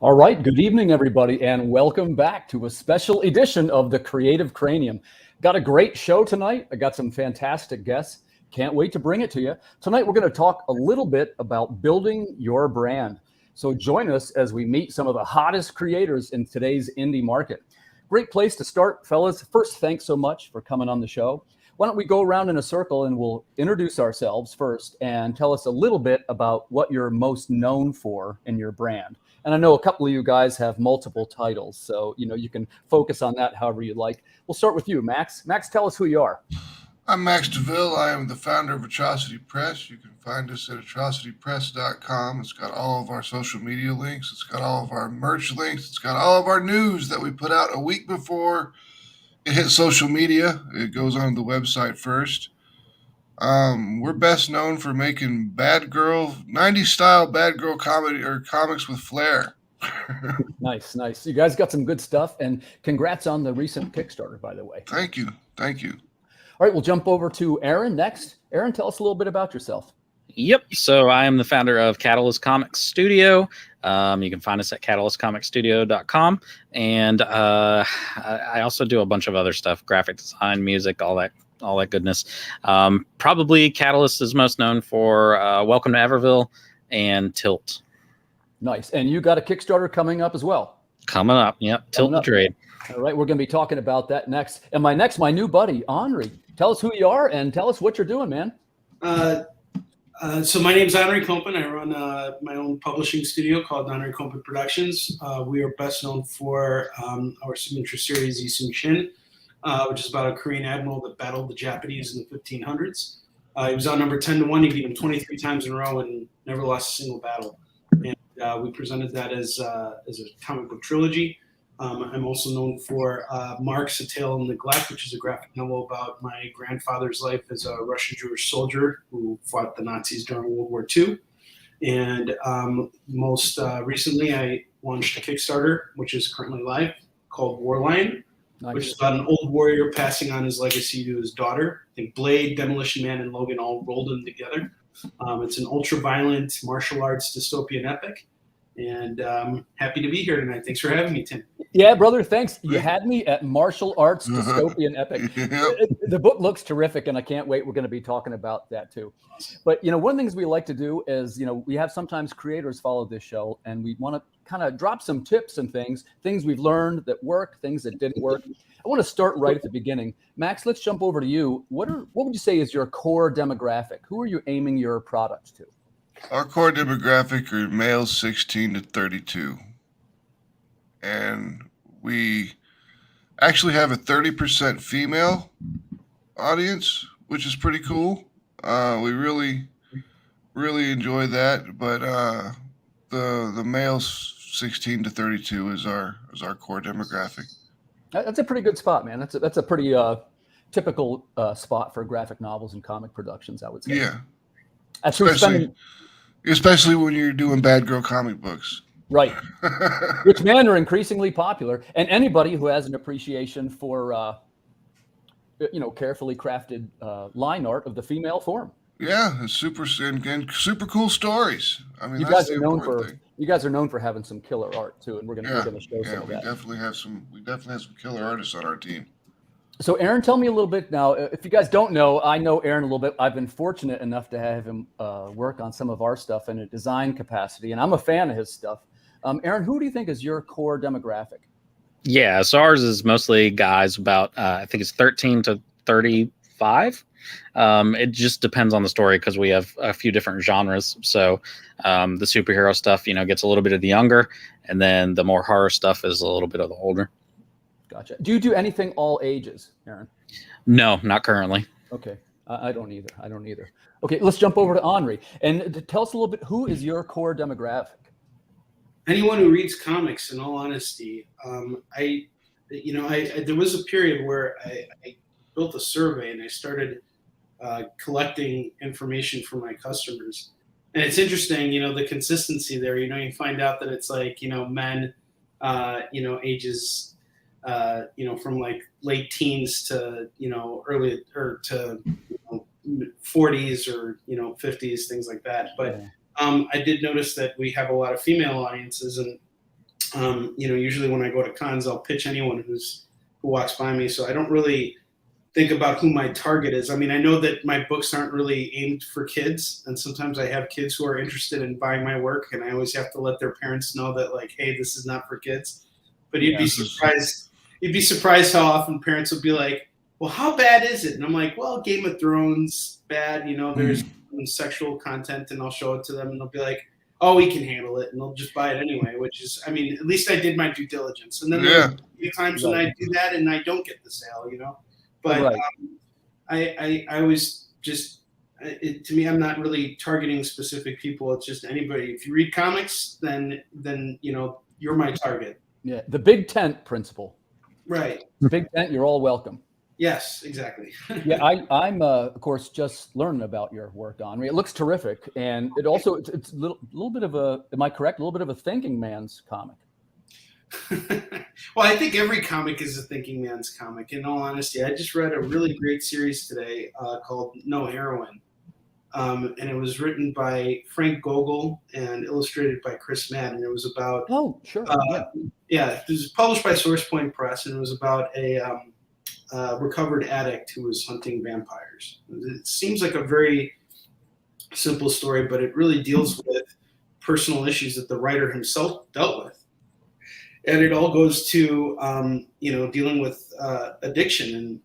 All right, good evening, everybody, and welcome back to a special edition of the Creative Cranium. Got a great show tonight. I got some fantastic guests. Can't wait to bring it to you. Tonight, we're going to talk a little bit about building your brand. So join us as we meet some of the hottest creators in today's indie market. Great place to start, fellas. First, thanks so much for coming on the show. Why don't we go around in a circle and we'll introduce ourselves first and tell us a little bit about what you're most known for in your brand. And I know a couple of you guys have multiple titles, so you can focus on that however you like. We'll start with you, Max. Max, tell us who you are. I'm Max Devill. I am the founder of Atrocity Press. You can find us at atrocitypress.com. It's got all of our social media links. It's got all of our merch links. It's got all of our news that we put out a week before it hits social media. It goes on the website first. We're best known for making 90s style bad girl comedy or comics with flair. Nice. You guys got some good stuff, and congrats on the recent Kickstarter, by the way. Thank you. All right, we'll jump over to Aaron next. Aaron, tell us a little bit about yourself. Yep. So I am the founder of Catalyst Comics Studio. You can find us at catalystcomicsstudio.com. And I also do a bunch of other stuff, graphic design, music, all that goodness. Probably Catalyst is most known for Welcome to Everville and Tilt. Nice. And you got a Kickstarter coming up as well. Coming up. Yep. Tilt the Trade. All right. We're going to be talking about that next. And my new buddy, Onrie. Tell us who you are and tell us what you're doing, man. So my name's Onrie Kompan. I run my own publishing studio called Onrie Kompan Productions. We are best known for our signature series, Christie Shinn, which is about a Korean admiral that battled the Japanese in the 1500s. He was outnumbered 10-1. He beat him 23 times in a row and never lost a single battle. And we presented that as a comic book trilogy. I'm also known for Marx, A Tale of Neglect, which is a graphic novel about my grandfather's life as a Russian Jewish soldier who fought the Nazis during World War II. And most recently, I launched a Kickstarter, which is currently live, called War Lion, which is about an old warrior passing on his legacy to his daughter. I think Blade, Demolition Man, and Logan all rolled in together. It's an ultra-violent martial arts dystopian epic. And happy to be here tonight. Thanks for having me, Tim. Yeah, brother, thanks. You had me at martial arts dystopian epic. The book looks terrific, and I can't wait. We're going to be talking about that too. But, one of the things we like to do is, we have sometimes creators follow this show, and we want to kind of drop some tips and things we've learned that work, things that didn't work. I want to start right at the beginning. Max, let's jump over to you. What would you say is your core demographic? Who are you aiming your products to? Our core demographic are males 16 to 32. And we actually have a 30% female audience, which is pretty cool. We really enjoy that. But the males 16 to 32 is our core demographic. That's a pretty good spot, man. That's a pretty typical spot for graphic novels and comic productions, I would say. Yeah. Especially when you're doing bad girl comic books. Right. Which, man, are increasingly popular. And anybody who has an appreciation for, carefully crafted line art of the female form. Yeah, it's super cool stories. I mean, you guys are known for having some killer art too, and we're gonna show some of that. We definitely have some killer artists on our team. So, Aaron, tell me a little bit now. If you guys don't know, I know Aaron a little bit. I've been fortunate enough to have him work on some of our stuff in a design capacity, and I'm a fan of his stuff. Aaron, who do you think is your core demographic? Yeah, so ours is mostly guys about, I think it's 13 to 35. It just depends on the story because we have a few different genres. So the superhero stuff, gets a little bit of the younger, and then the more horror stuff is a little bit of the older. Gotcha. Do you do anything all ages, Aaron? No, not currently. Okay. I don't either. Okay, let's jump over to Onrie. And tell us a little bit, who is your core demographic? Anyone who reads comics, in all honesty. There was a period where I built a survey and I started collecting information from my customers. And it's interesting, the consistency there. You find out that it's like, men, ages from like late teens to, early or to 40s or, 50s, things like that. But I did notice that we have a lot of female audiences, and Usually when I go to cons, I'll pitch anyone who walks by me. So I don't really think about who my target is. I mean, I know that my books aren't really aimed for kids, and sometimes I have kids who are interested in buying my work, and I always have to let their parents know that, like, hey, this is not for kids. But you'd be surprised. You'd be surprised how often parents will be like, well, how bad is it? And I'm like, well, Game of Thrones, bad. There's some sexual content, and I'll show it to them, and they'll be like, oh, we can handle it, and they'll just buy it anyway, which is, I mean, at least I did my due diligence. And then there's times when I do that and I don't get the sale, But I always just, to me, I'm not really targeting specific people. It's just anybody. If you read comics, then you're my target. Yeah, the big tent principle. Right. Big tent, you're all welcome. Yes, exactly. Yeah, I'm of course just learning about your work, Onrie. It looks terrific, and it also it's a little bit of a, am I correct? A little bit of a thinking man's comic. Well, I think every comic is a thinking man's comic. In all honesty, I just read a really great series today called No Heroine, and it was written by Frank Gogol and illustrated by Chris Madden. And it was about it was published by Source Point Press, and it was about a recovered addict who was hunting vampires. It seems like a very simple story, but it really deals with personal issues that the writer himself dealt with. And it all goes to, dealing with addiction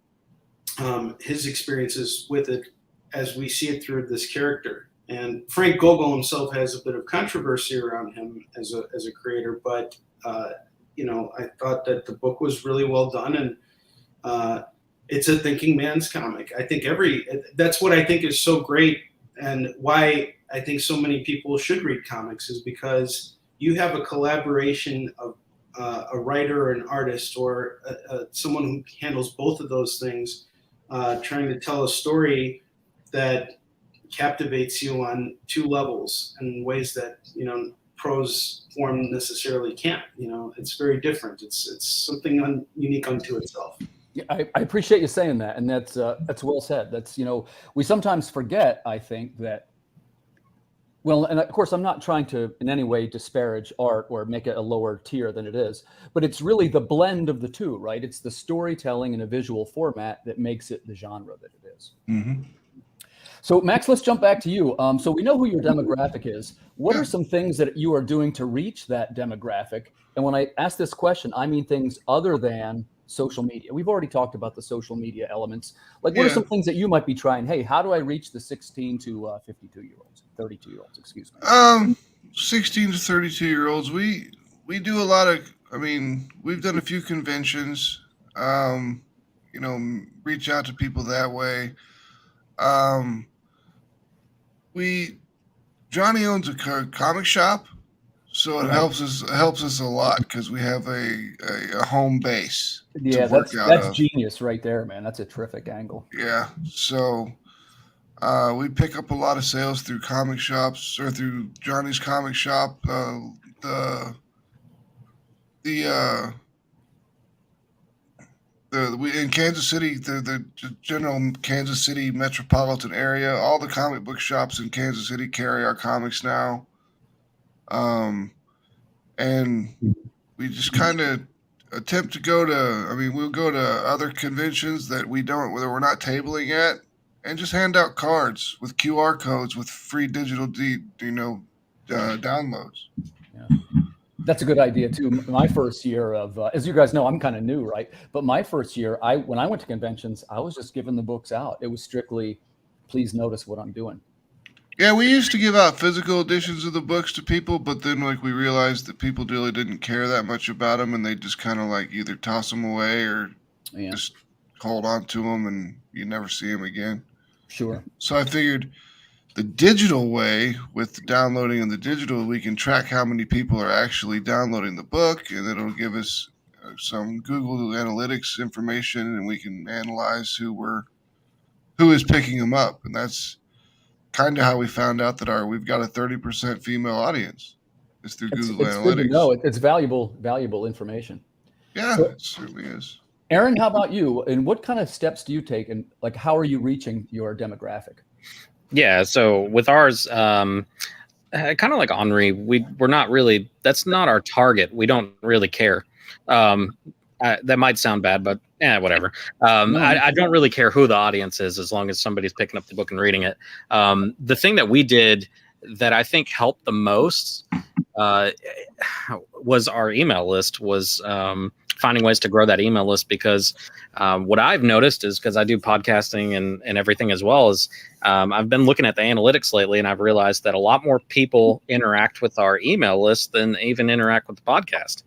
and his experiences with it as we see it through this character. And Frank Gogol himself has a bit of controversy around him as a creator, but, I thought that the book was really well done, and it's a thinking man's comic. I think that's what I think is so great, and why I think so many people should read comics, is because you have a collaboration of a writer or an artist, or someone who handles both of those things, trying to tell a story that captivates you on two levels in ways that prose form necessarily can't. It's very different. It's something unique unto itself. Yeah, I appreciate you saying that, and that's well said. That's we sometimes forget, I think, that. Well, and of course, I'm not trying to in any way disparage art or make it a lower tier than it is, but it's really the blend of the two, right? It's the storytelling in a visual format that makes it the genre that it is. Mm-hmm. So, Max, let's jump back to you. So we know who your demographic is. What are some things that you are doing to reach that demographic? And when I ask this question, I mean things other than social media. We've already talked about the social media elements. Like, what are some things that you might be trying? Hey, how do I reach the 16 to 52-year-olds, 32-year-olds, excuse me? 16 to 32-year-olds. We do a lot of, we've done a few conventions, reach out to people that way. Johnny owns a comic shop, so it helps us a lot because we have a home base. Yeah, that's genius right there, man. That's a terrific angle. Yeah, so we pick up a lot of sales through comic shops or through Johnny's comic shop. In Kansas City, the general Kansas City metropolitan area, all the comic book shops in Kansas City carry our comics now. And we just kind of attempt to go to, we'll go to other conventions that we're not tabling at, and just hand out cards with QR codes with free digital downloads. Yeah. That's a good idea too. My first year of, as you guys know, I'm kind of new, right? But my first year, when I went to conventions, I was just giving the books out. It was strictly, please notice what I'm doing. Yeah, we used to give out physical editions of the books to people, but then we realized that people really didn't care that much about them, and they just kind of either toss them away or just hold on to them, and you never see them again. Sure. So I figured the digital way, with the downloading and the digital, we can track how many people are actually downloading the book, and it'll give us some Google Analytics information, and we can analyze who is picking them up. And that's kind of how we found out that we've got a 30% female audience. It's through Google Analytics. Good to know. It's valuable information. Yeah, it certainly is. Aaron, how about you? And what kind of steps do you take? And how are you reaching your demographic? Yeah, so with ours, kind of like Onrie, we're not really, that's not our target. We don't really care. That might sound bad, but whatever. I don't really care who the audience is as long as somebody's picking up the book and reading it. The thing that we did that I think helped the most was our email list, was finding ways to grow that email list, because what I've noticed is, because I do podcasting and everything as well, is I've been looking at the analytics lately, and I've realized that a lot more people interact with our email list than even interact with the podcast.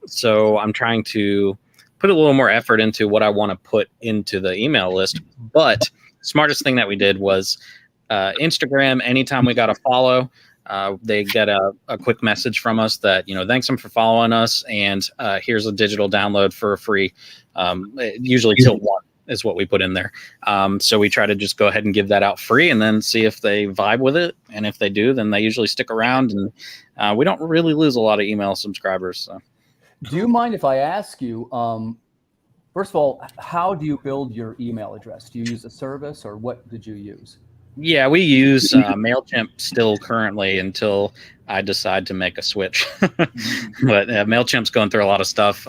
So I'm trying to put a little more effort into what I want to put into the email list. But smartest thing that we did was Instagram. Anytime we got a follow, they get a quick message from us that, thanks them for following us, and here's a digital download for free. Usually till 1 is what we put in there. So we try to just go ahead and give that out free, and then see if they vibe with it. And if they do, then they usually stick around, and we don't really lose a lot of email subscribers. So. Do you mind if I ask you, first of all, how do you build your email address? Do you use a service, or what did you use? Yeah, we use MailChimp still currently until I decide to make a switch. But MailChimp's going through a lot of stuff.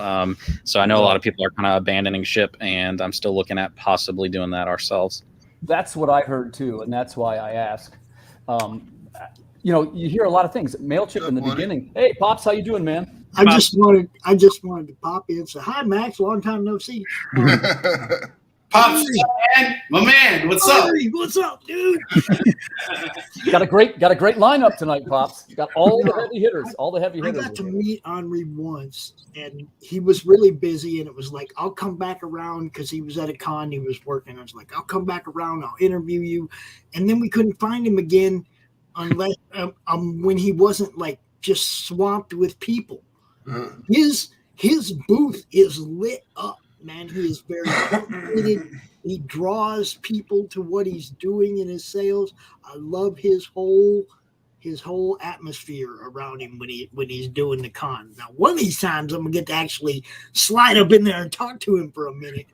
So I know a lot of people are kind of abandoning ship, and I'm still looking at possibly doing that ourselves. That's what I heard too, and that's why I ask. You hear a lot of things. MailChimp in the beginning. Hey, Pops, how you doing, man? I just wanted to pop in and say, hi, Max, long time no see. Pops, man, my man, what's up? What's up, dude? Got a great lineup tonight, Pops. Got all the heavy hitters. I got to meet Onrie once, and he was really busy, and it was like, I'll come back around, because he was at a con, he was working. I was like, I'll come back around, I'll interview you. And then we couldn't find him again unless when he wasn't like just swamped with people. His booth is lit up. Man, he is very motivated. He draws people to what he's doing in his sales. I love his whole atmosphere around him when he's doing the con. Now, one of these times I'm gonna get to actually slide up in there and talk to him for a minute.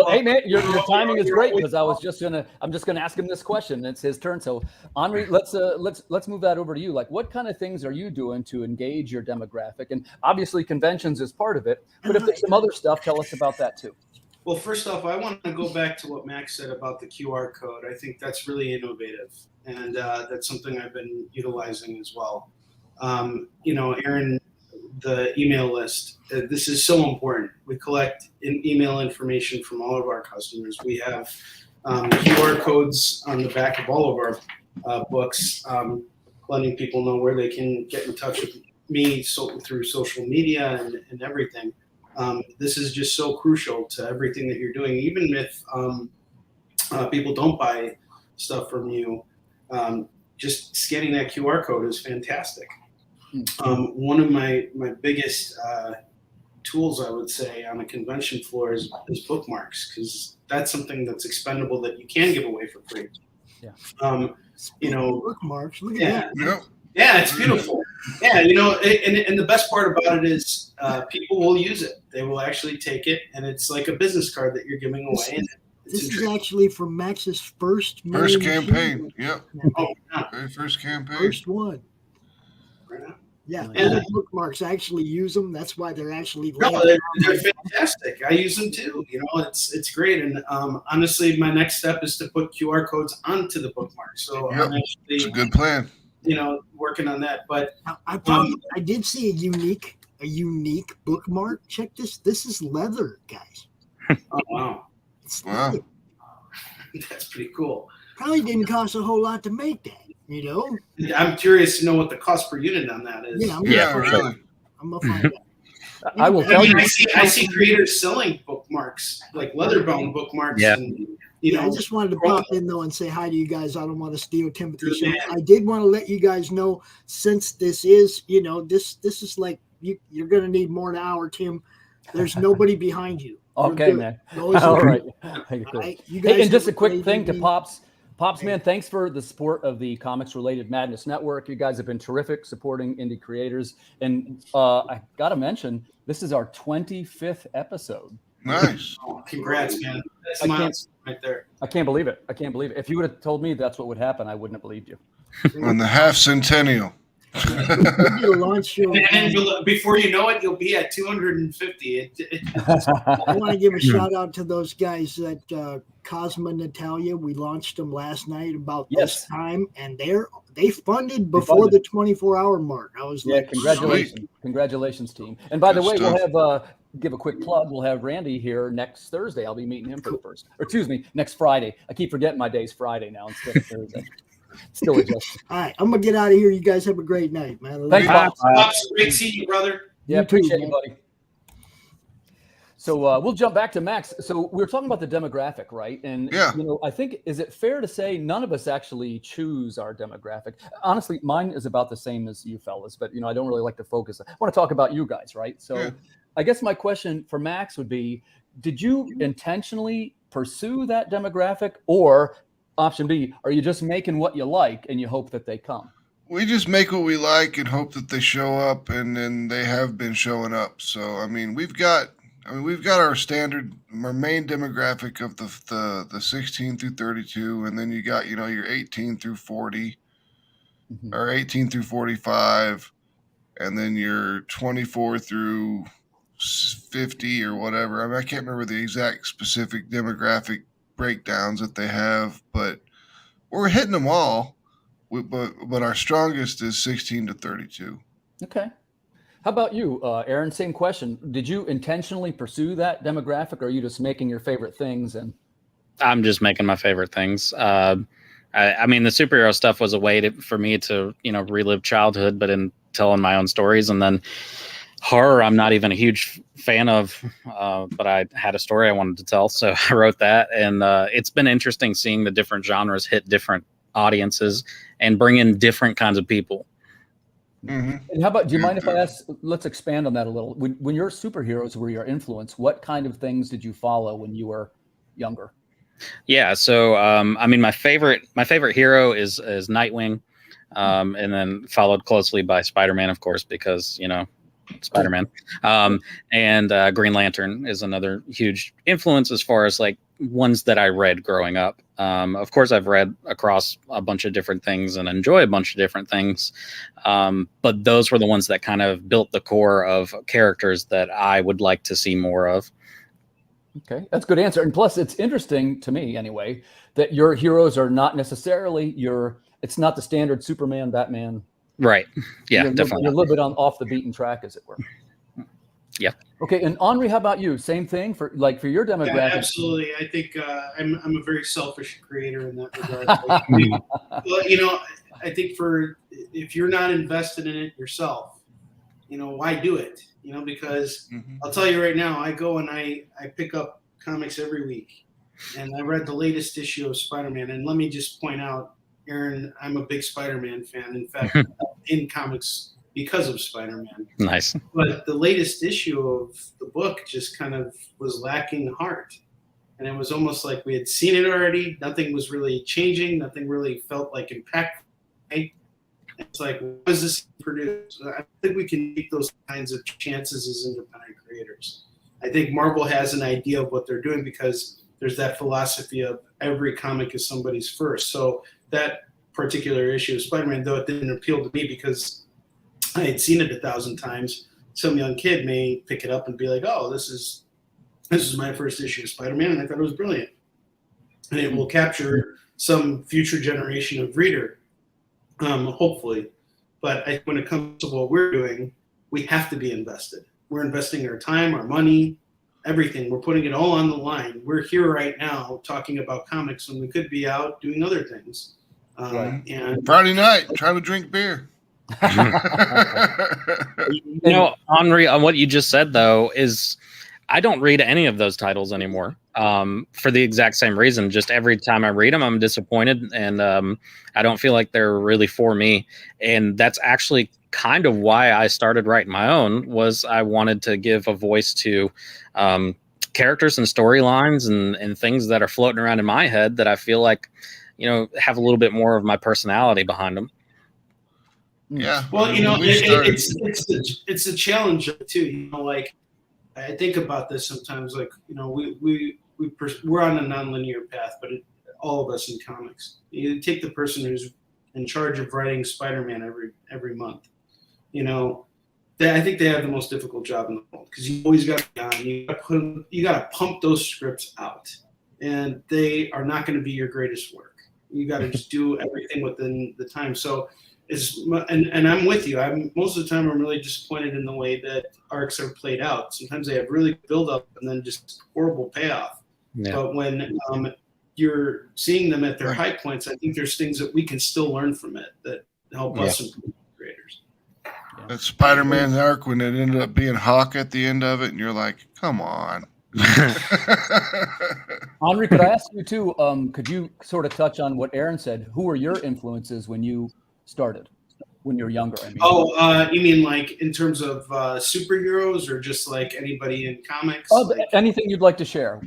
Hey man, your timing is great, because I'm just gonna ask him this question. It's his turn. So Onrie, let's move that over to you. Like, what kind of things are you doing to engage your demographic? And obviously conventions is part of it, but if there's some other stuff, tell us about that too. Well, first off, I want to go back to what Max said about the QR code. I think that's really innovative, and that's something I've been utilizing as well. Aaron, the email list, this is so important. We collect email information from all of our customers. We have QR codes on the back of all of our books, letting people know where they can get in touch with me through social media and everything. This is just so crucial to everything that you're doing. Even if people don't buy stuff from you, just scanning that QR code is fantastic. One of my biggest tools, I would say, on a convention floor is bookmarks, because that's something that's expendable that you can give away for free. Yeah. Bookmarks. Look at that. Yeah, it's beautiful. Yeah, and the best part about it is people will use it. They will actually take it, and it's like a business card that you're giving away. This is actually from Max's first campaign. Yep. Very first campaign. First one. Yeah, and the bookmarks, I actually use them. That's why they're actually they're fantastic. I use them too. It's great. And honestly, my next step is to put QR codes onto the bookmarks. So I'm actually, it's a good plan. Working on that. But I did see a unique bookmark. Check this. This is leather, guys. Oh wow! It's leather. That's pretty cool. Probably didn't cost a whole lot to make that. I'm curious to know what the cost per unit on that is. Yeah, really. I'm gonna find out. I will tell you. I see creators selling bookmarks, like leather-bound bookmarks. Yeah. And, I just wanted to pop in though and say hi to you guys. I don't want to steal Timothy's show. I did want to let you guys know, since this is, this is like you're gonna need more than an hour, Tim. There's nobody behind you. Okay, man. All right. You guys, and just a quick thing to Pops, man, thanks for the support of the Comics Related Madness Network. You guys have been terrific supporting indie creators. And I got to mention, this is our 25th episode. Nice. Congrats, man. That's a milestone right there. I can't believe it. I can't believe it. If you would have told me that's what would happen, I wouldn't have believed you. On the half centennial. Launch your, And before you know it, you'll be at 250. I want to give a shout out to those guys at Cosma Natalia. We launched them last night about this time, and they funded before the 24-hour mark. I was like, congratulations. Sweet. Congratulations, team. And by the way, stuff. we'll have give a quick plug. We'll have Randy here next Thursday. I'll be meeting him for the first, or excuse me, next Friday. I keep forgetting my day's Friday now instead of Thursday. Still adjusting. all right, I'm gonna get out of here. You guys have a great night, man. Thanks, Pops. Pops, great seeing you, brother. Yeah, You too, appreciate man. you, buddy. So we'll jump back to Max. So we were talking about the demographic, right? And I think, is it fair to say none of us actually choose our demographic? Honestly, mine is about the same as you fellas, but I don't really like to focus. I want to talk about you guys, right? So I guess my question for Max would be, did you intentionally pursue that demographic, or option B, are you just making what you like and you hope that they come? We just make what we like and hope that they show up, and then they have been showing up. So we've got our standard, our main demographic of the 16 through 32, and then you got your 18 through 40, or 18 through 45, and then your 24 through 50 or whatever. I can't remember the exact specific demographic breakdowns that they have, but we're hitting them all. But our strongest is 16 to 32. Okay. How about you, Aaron? Same question. Did you intentionally pursue that demographic, or are you just making your favorite things? And I'm just making my favorite things. I mean, the superhero stuff was a way for me to, relive childhood, but in telling my own stories. And then horror, I'm not even a huge fan of, but I had a story I wanted to tell, so I wrote that. And it's been interesting seeing the different genres hit different audiences and bring in different kinds of people. And how about, do you mind if I ask, let's expand on that a little. When your superheroes were your influence, what kind of things did you follow when you were younger? Yeah, so I mean, my favorite hero is Nightwing, and then followed closely by Spider-Man, of course, because Spider-Man, and Green Lantern is another huge influence as far as like ones that I read growing up. Of course, I've read across a bunch of different things and enjoy a bunch of different things, but those were the ones that kind of built the core of characters that I would like to see more of. Okay, that's a good answer. And plus, it's interesting to me anyway that your heroes are not necessarily it's not the standard Superman, Batman. Right. Yeah, definitely. You're a little bit off the beaten track, as it were. Yeah. Okay, and Onrie, how about you? Same thing for your demographic? Yeah, absolutely. I think I'm a very selfish creator in that regard. Well, I think if you're not invested in it yourself, why do it? Because I'll tell you right now, I go and I pick up comics every week, and I read the latest issue of Spider-Man. And let me just point out, Aaron, I'm a big Spider-Man fan. In fact, in comics because of Spider-Man. Nice. But the latest issue of the book just kind of was lacking heart. And it was almost like we had seen it already. Nothing was really changing. Nothing really felt like impact. It's like, what is this produced? I think we can take those kinds of chances as independent creators. I think Marvel has an idea of what they're doing because there's that philosophy of every comic is somebody's first. So that particular issue of Spider-Man, though it didn't appeal to me because I had seen it 1,000 times, some young kid may pick it up and be like, oh, this is my first issue of Spider-Man, and I thought it was brilliant. And it will capture some future generation of reader, hopefully. But when it comes to what we're doing, we have to be invested. We're investing our time, our money, everything. We're putting it all on the line. We're here right now talking about comics when we could be out doing other things. And Friday night, trying to drink beer. Onrie, on what you just said, though, is I don't read any of those titles anymore for the exact same reason. Just every time I read them, I'm disappointed, and I don't feel like they're really for me. And that's actually kind of why I started writing my own, was I wanted to give a voice to characters and storylines and things that are floating around in my head that I feel like, have a little bit more of my personality behind them. Yeah. Well, it's a challenge too. Like I think about this sometimes. Like we we're on a nonlinear path, but all of us in comics. You take the person who's in charge of writing Spider-Man every month. I think they have the most difficult job in the world because you always got to be on. You got to pump those scripts out, and they are not going to be your greatest work. You got to just do everything within the time. So, and I'm with you. Most of the time I'm really disappointed in the way that arcs are played out. Sometimes they have really build up and then just horrible payoff. Yeah. But when you're seeing them at their high points, I think there's things that we can still learn from it that help us improve creators. That Spider-Man arc when it ended up being Hawk at the end of it, and you're like, come on. Onrie, could I ask you too, could you sort of touch on what Aaron said? Who were your influences when you started, when you were younger? I mean. You mean like in terms of superheroes or just like anybody in comics? Anything you'd like to share.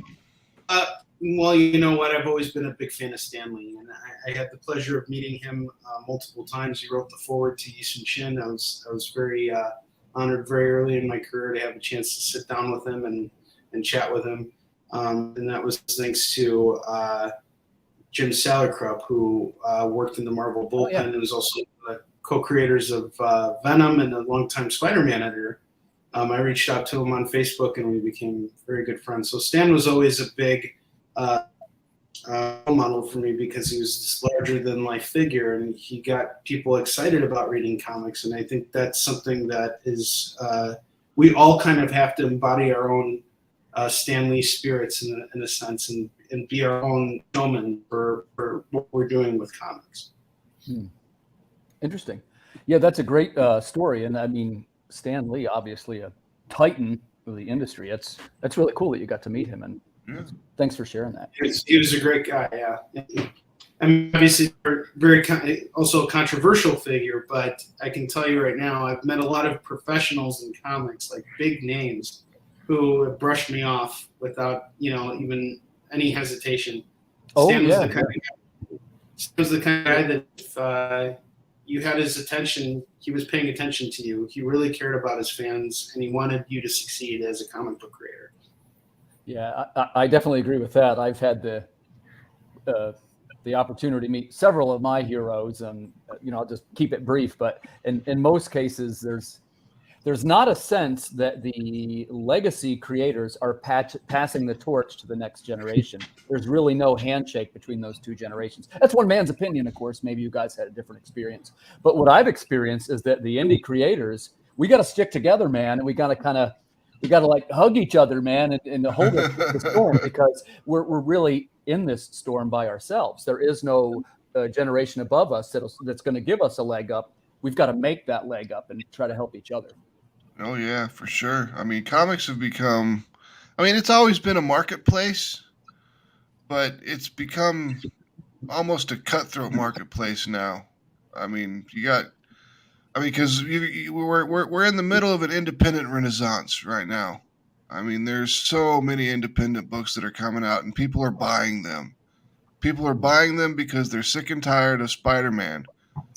Well, you know what? I've always been a big fan of Stan Lee, and I had the pleasure of meeting him multiple times. He wrote the foreword to Ginge Gingerton. I was very honored very early in my career to have a chance to sit down with him and chat with him. And that was thanks to Jim Salicrup, who worked in the Marvel bullpen and was also the co-creators of Venom and a longtime Spider-Man editor. I reached out to him on Facebook, and we became very good friends. So Stan was always a big role model for me because he was this larger-than-life figure, and he got people excited about reading comics. And I think that's something that is we all kind of have to embody our own Stan Lee spirits in a sense, and be our own showman for what we're doing with comics. Interesting. Yeah, that's a great story. And I mean, Stan Lee, obviously a titan of the industry. That's really cool that you got to meet him, and thanks for sharing that. He was a great guy. Yeah. I mean, obviously, very also a controversial figure, but I can tell you right now, I've met a lot of professionals in comics, like big names, who have brushed me off without, even any hesitation. Stan was the kind of guy that if you had his attention, he was paying attention to you. He really cared about his fans, and he wanted you to succeed as a comic book creator. Yeah, I definitely agree with that. I've had the opportunity to meet several of my heroes, and I'll just keep it brief. But in most cases, there's not a sense that the legacy creators are passing the torch to the next generation. There's really no handshake between those two generations. That's one man's opinion, of course. Maybe you guys had a different experience. But what I've experienced is that the indie creators, we got to stick together, man, and we got to like hug each other, man, and hold the storm, because we're really in this storm by ourselves. There is no generation above us that's going to give us a leg up. We've got to make that leg up and try to help each other. Oh, yeah, for sure. I mean, comics have become, it's always been a marketplace, but it's become almost a cutthroat marketplace now. Because we're in the middle of an independent renaissance right now. There's so many independent books that are coming out, and people are buying them. People are buying them because they're sick and tired of Spider-Man.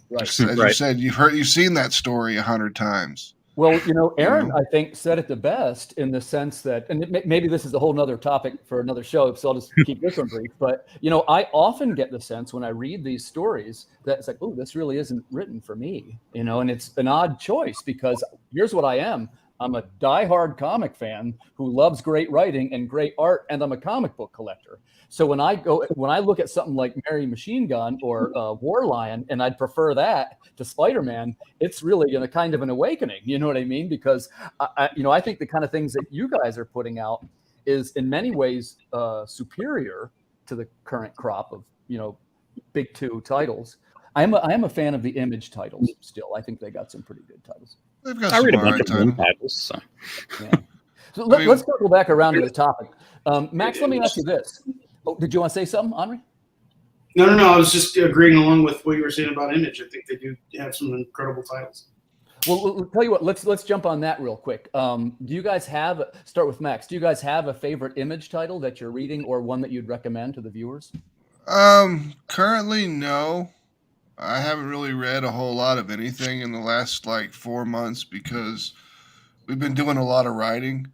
Right. As you said, you've seen that story 100 times. Well, Aaron, I think, said it the best in the sense that, and maybe this is a whole nother topic for another show, so I'll just keep this one brief. But, I often get the sense when I read these stories that it's like, oh, this really isn't written for me, and it's an odd choice because here's what I am. I'm a diehard comic fan who loves great writing and great art, and I'm a comic book collector. So when I look at something like Mary Machine Gun or War Lion, and I'd prefer that to Spider-Man, it's really a kind of an awakening. You know what I mean? Because I think the kind of things that you guys are putting out is in many ways superior to the current crop of big two titles. I am a fan of the Image titles still. I think they got some pretty good titles. I read a bunch of Moon titles. So. Yeah. So let's circle back around to the topic. Max, let me ask you this. Oh, did you want to say something, Onrie? No. I was just agreeing along with what you were saying about Image. I think they do have some incredible titles. Well, I'll tell you what. Let's jump on that real quick. Do you guys start with Max? Do you guys have a favorite Image title that you're reading, or one that you'd recommend to the viewers? Currently, no. I haven't really read a whole lot of anything in the last 4 months because we've been doing a lot of writing,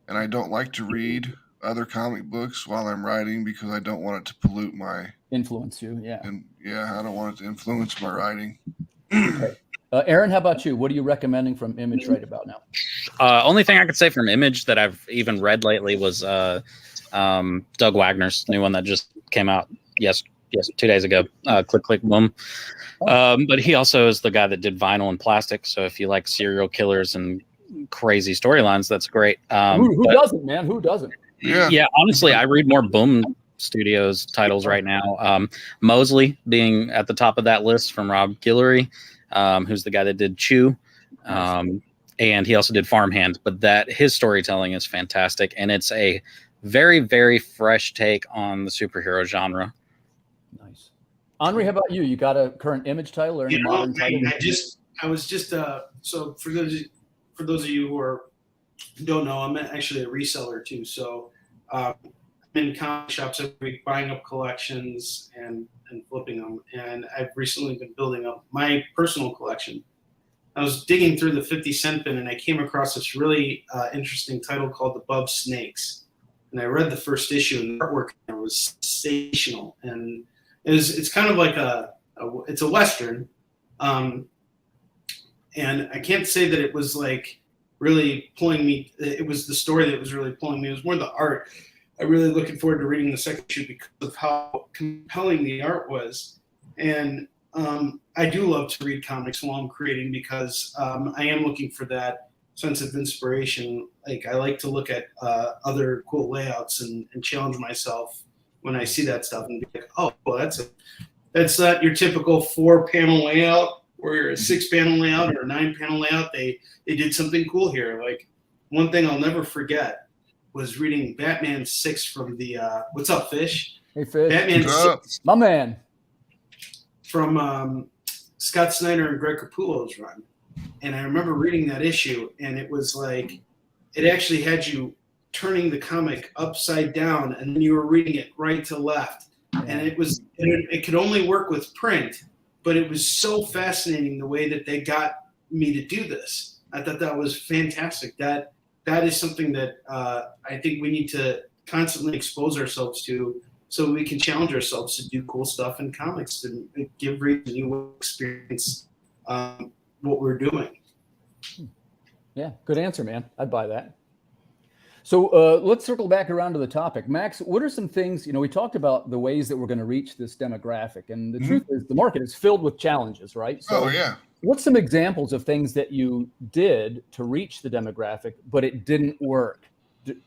and I don't like to read other comic books while I'm writing because I don't want it to pollute my influence you. Yeah. And I don't want it to influence my writing. Okay. Aaron, how about you? What are you recommending from Image right about now? Only thing I could say from Image that I've even read lately was Doug Wagner's new one that just came out 2 days ago. Click, click, boom. But he also is the guy that did Vinyl and Plastic. So if you like serial killers and crazy storylines, that's great. Who doesn't, man? Who doesn't? Yeah, honestly, I read more Boom Studios titles right now. Mosley being at the top of that list from Rob Guillory, who's the guy that did Chew. And he also did Farmhand. But his storytelling is fantastic. And it's a very, very fresh take on the superhero genre. Nice. Onrie, how about you? You got a current Image title or any modern title? I was just so for those of you who don't know, I'm actually a reseller too. So I'm in comic shops every week buying up collections and flipping them. And I've recently been building up my personal collection. I was digging through the 50-cent bin and I came across this really interesting title called Above Snakes. And I read the first issue and the artwork was sensational. And it's kind of like it's a Western. And I can't say that it was like really pulling me. It was the story that was really pulling me. It was more the art. I'm really looking forward to reading the second issue because of how compelling the art was. And I do love to read comics while I'm creating because I am looking for that sense of inspiration. Like I like to look at other cool layouts and challenge myself when I see that stuff and be like, oh, well, that's not your typical 4-panel layout or a 6-panel layout or a 9-panel layout. They did something cool here. Like one thing I'll never forget was reading Batman 6 from the what's up, Fish? Hey, Fish. Batman 6 my man. From Scott Snyder and Greg Capullo's run. And I remember reading that issue, and it was like it actually had you turning the comic upside down, and then you were reading it right to left. And it could only work with print, but it was so fascinating the way that they got me to do this. I thought that was fantastic. That is something that I think we need to constantly expose ourselves to so we can challenge ourselves to do cool stuff in comics and give readers a new experience what we're doing. Yeah, good answer, man. I'd buy that. So let's circle back around to the topic. Max, what are some things, we talked about the ways that we're going to reach this demographic. And the truth is the market is filled with challenges, right? So what's some examples of things that you did to reach the demographic, but it didn't work?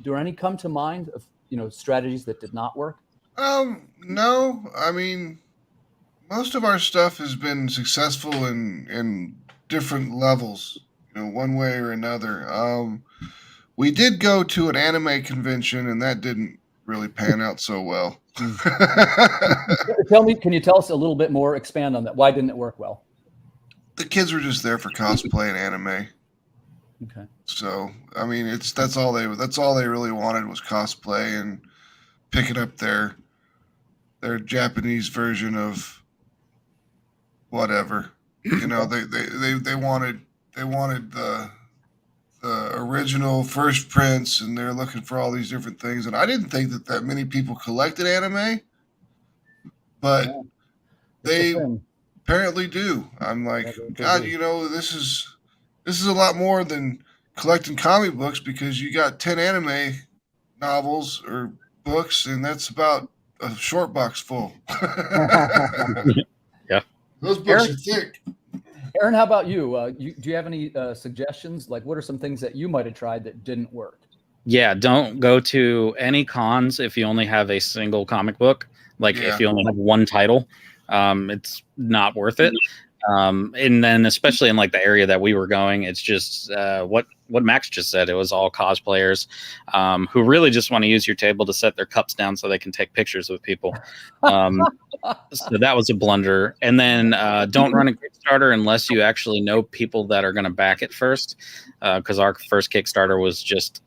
Do any come to mind of, strategies that did not work? No. I mean, most of our stuff has been successful in different levels, one way or another. We did go to an anime convention, and that didn't really pan out so well. Can you tell us a little bit more, expand on that? Why didn't it work well? The kids were just there for cosplay and anime. Okay. So, I mean, that's all they really wanted was cosplay and picking up their Japanese version of whatever. They wanted the original first prints, and they're looking for all these different things. And I didn't think that many people collected anime, but they apparently do. I'm like, God, this is a lot more than collecting comic books because you got 10 anime novels or books, and that's about a short box full. Yeah. Those books are thick. Aaron, how about you? Do you have any suggestions? Like, what are some things that you might have tried that didn't work? Yeah, don't go to any cons if you only have a single comic book. If you only have one title, it's not worth it. And then especially in the area that we were going, it's just what Max just said. It was all cosplayers who really just want to use your table to set their cups down so they can take pictures with people. So that was a blunder. And then don't run a Kickstarter unless you actually know people that are going to back it first, because our first Kickstarter was just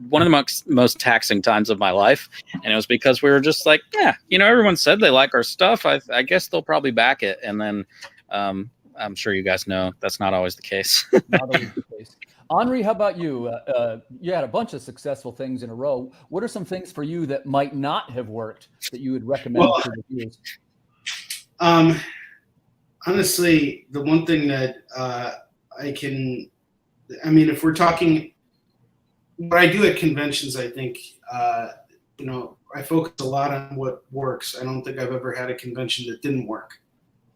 one of the most taxing times of my life. And it was because we were just like, everyone said they like our stuff. I guess they'll probably back it. And then I'm sure you guys know that's not always the case. Not always the case. Onrie, how about you? You had a bunch of successful things in a row. What are some things for you that might not have worked that you would recommend to the viewers? Honestly, the one thing that if we're talking, what I do at conventions, I think, I focus a lot on what works. I don't think I've ever had a convention that didn't work.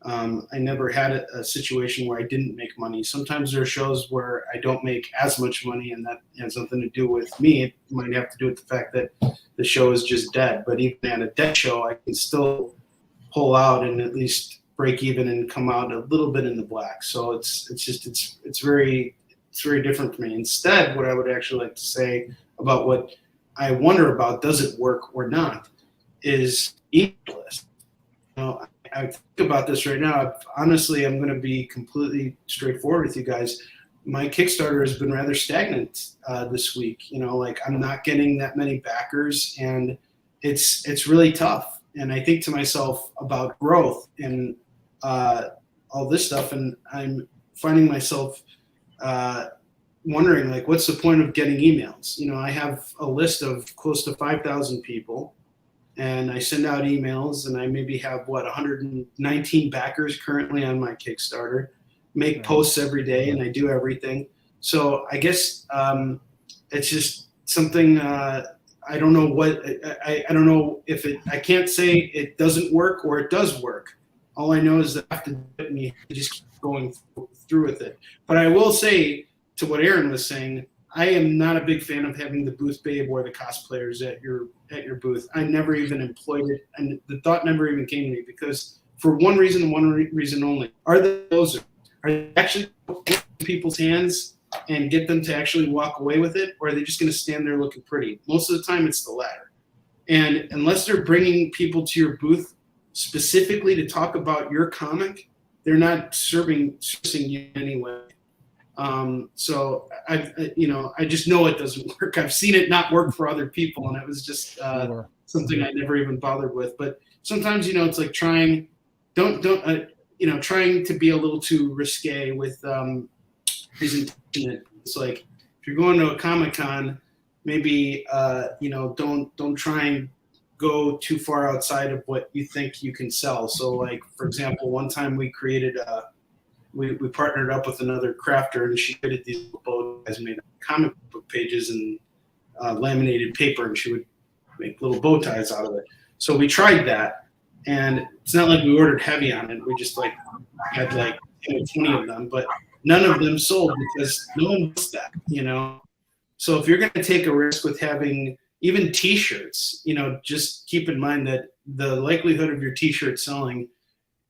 I never had a situation where I didn't make money. Sometimes there are shows where I don't make as much money, and that has something to do with me. It might have to do with the fact that the show is just dead. But even at a dead show, I can still pull out and at least break even and come out a little bit in the black. So it's very different for me. Instead, what I would actually like to say about what I wonder about, does it work or not, is email list. I think about this right now. Honestly, I'm going to be completely straightforward with you guys. My Kickstarter has been rather stagnant this week. I'm not getting that many backers, and it's really tough. And I think to myself about growth and all this stuff, and I'm finding myself wondering, what's the point of getting emails? I have a list of close to 5,000 people, and I send out emails, and I maybe have 119 backers currently on my Kickstarter, make posts every day, and I do everything. So I guess it's just something, I don't know what, I don't know if I can't say it doesn't work or it does work. All I know is that I have to do it, and you just keep going through with it. But I will say, to what Aaron was saying, I am not a big fan of having the booth babe or the cosplayers at your booth. I never even employed it, and the thought never even came to me, because for one reason and one reason only: are they actually put it in people's hands and get them to actually walk away with it, or are they just going to stand there looking pretty? Most of the time, it's the latter. And unless they're bringing people to your booth specifically to talk about your comic, they're not servicing you anyway. So I just know it doesn't work. I've seen it not work for other people, and it was just something I never even bothered with. But sometimes, it's like trying to be a little too risque with presentation. It's like, if you're going to a Comic-Con, maybe don't try and go too far outside of what you think you can sell. So, like, for example, one time we created we partnered up with another crafter, and she created these bow ties, made comic book pages and laminated paper, and she would make little bow ties out of it. So we tried that, and it's not like we ordered heavy on it. We just had 20 of them, but none of them sold because no one wants that, So if you're going to take a risk with having even T-shirts, just keep in mind that the likelihood of your T-shirt selling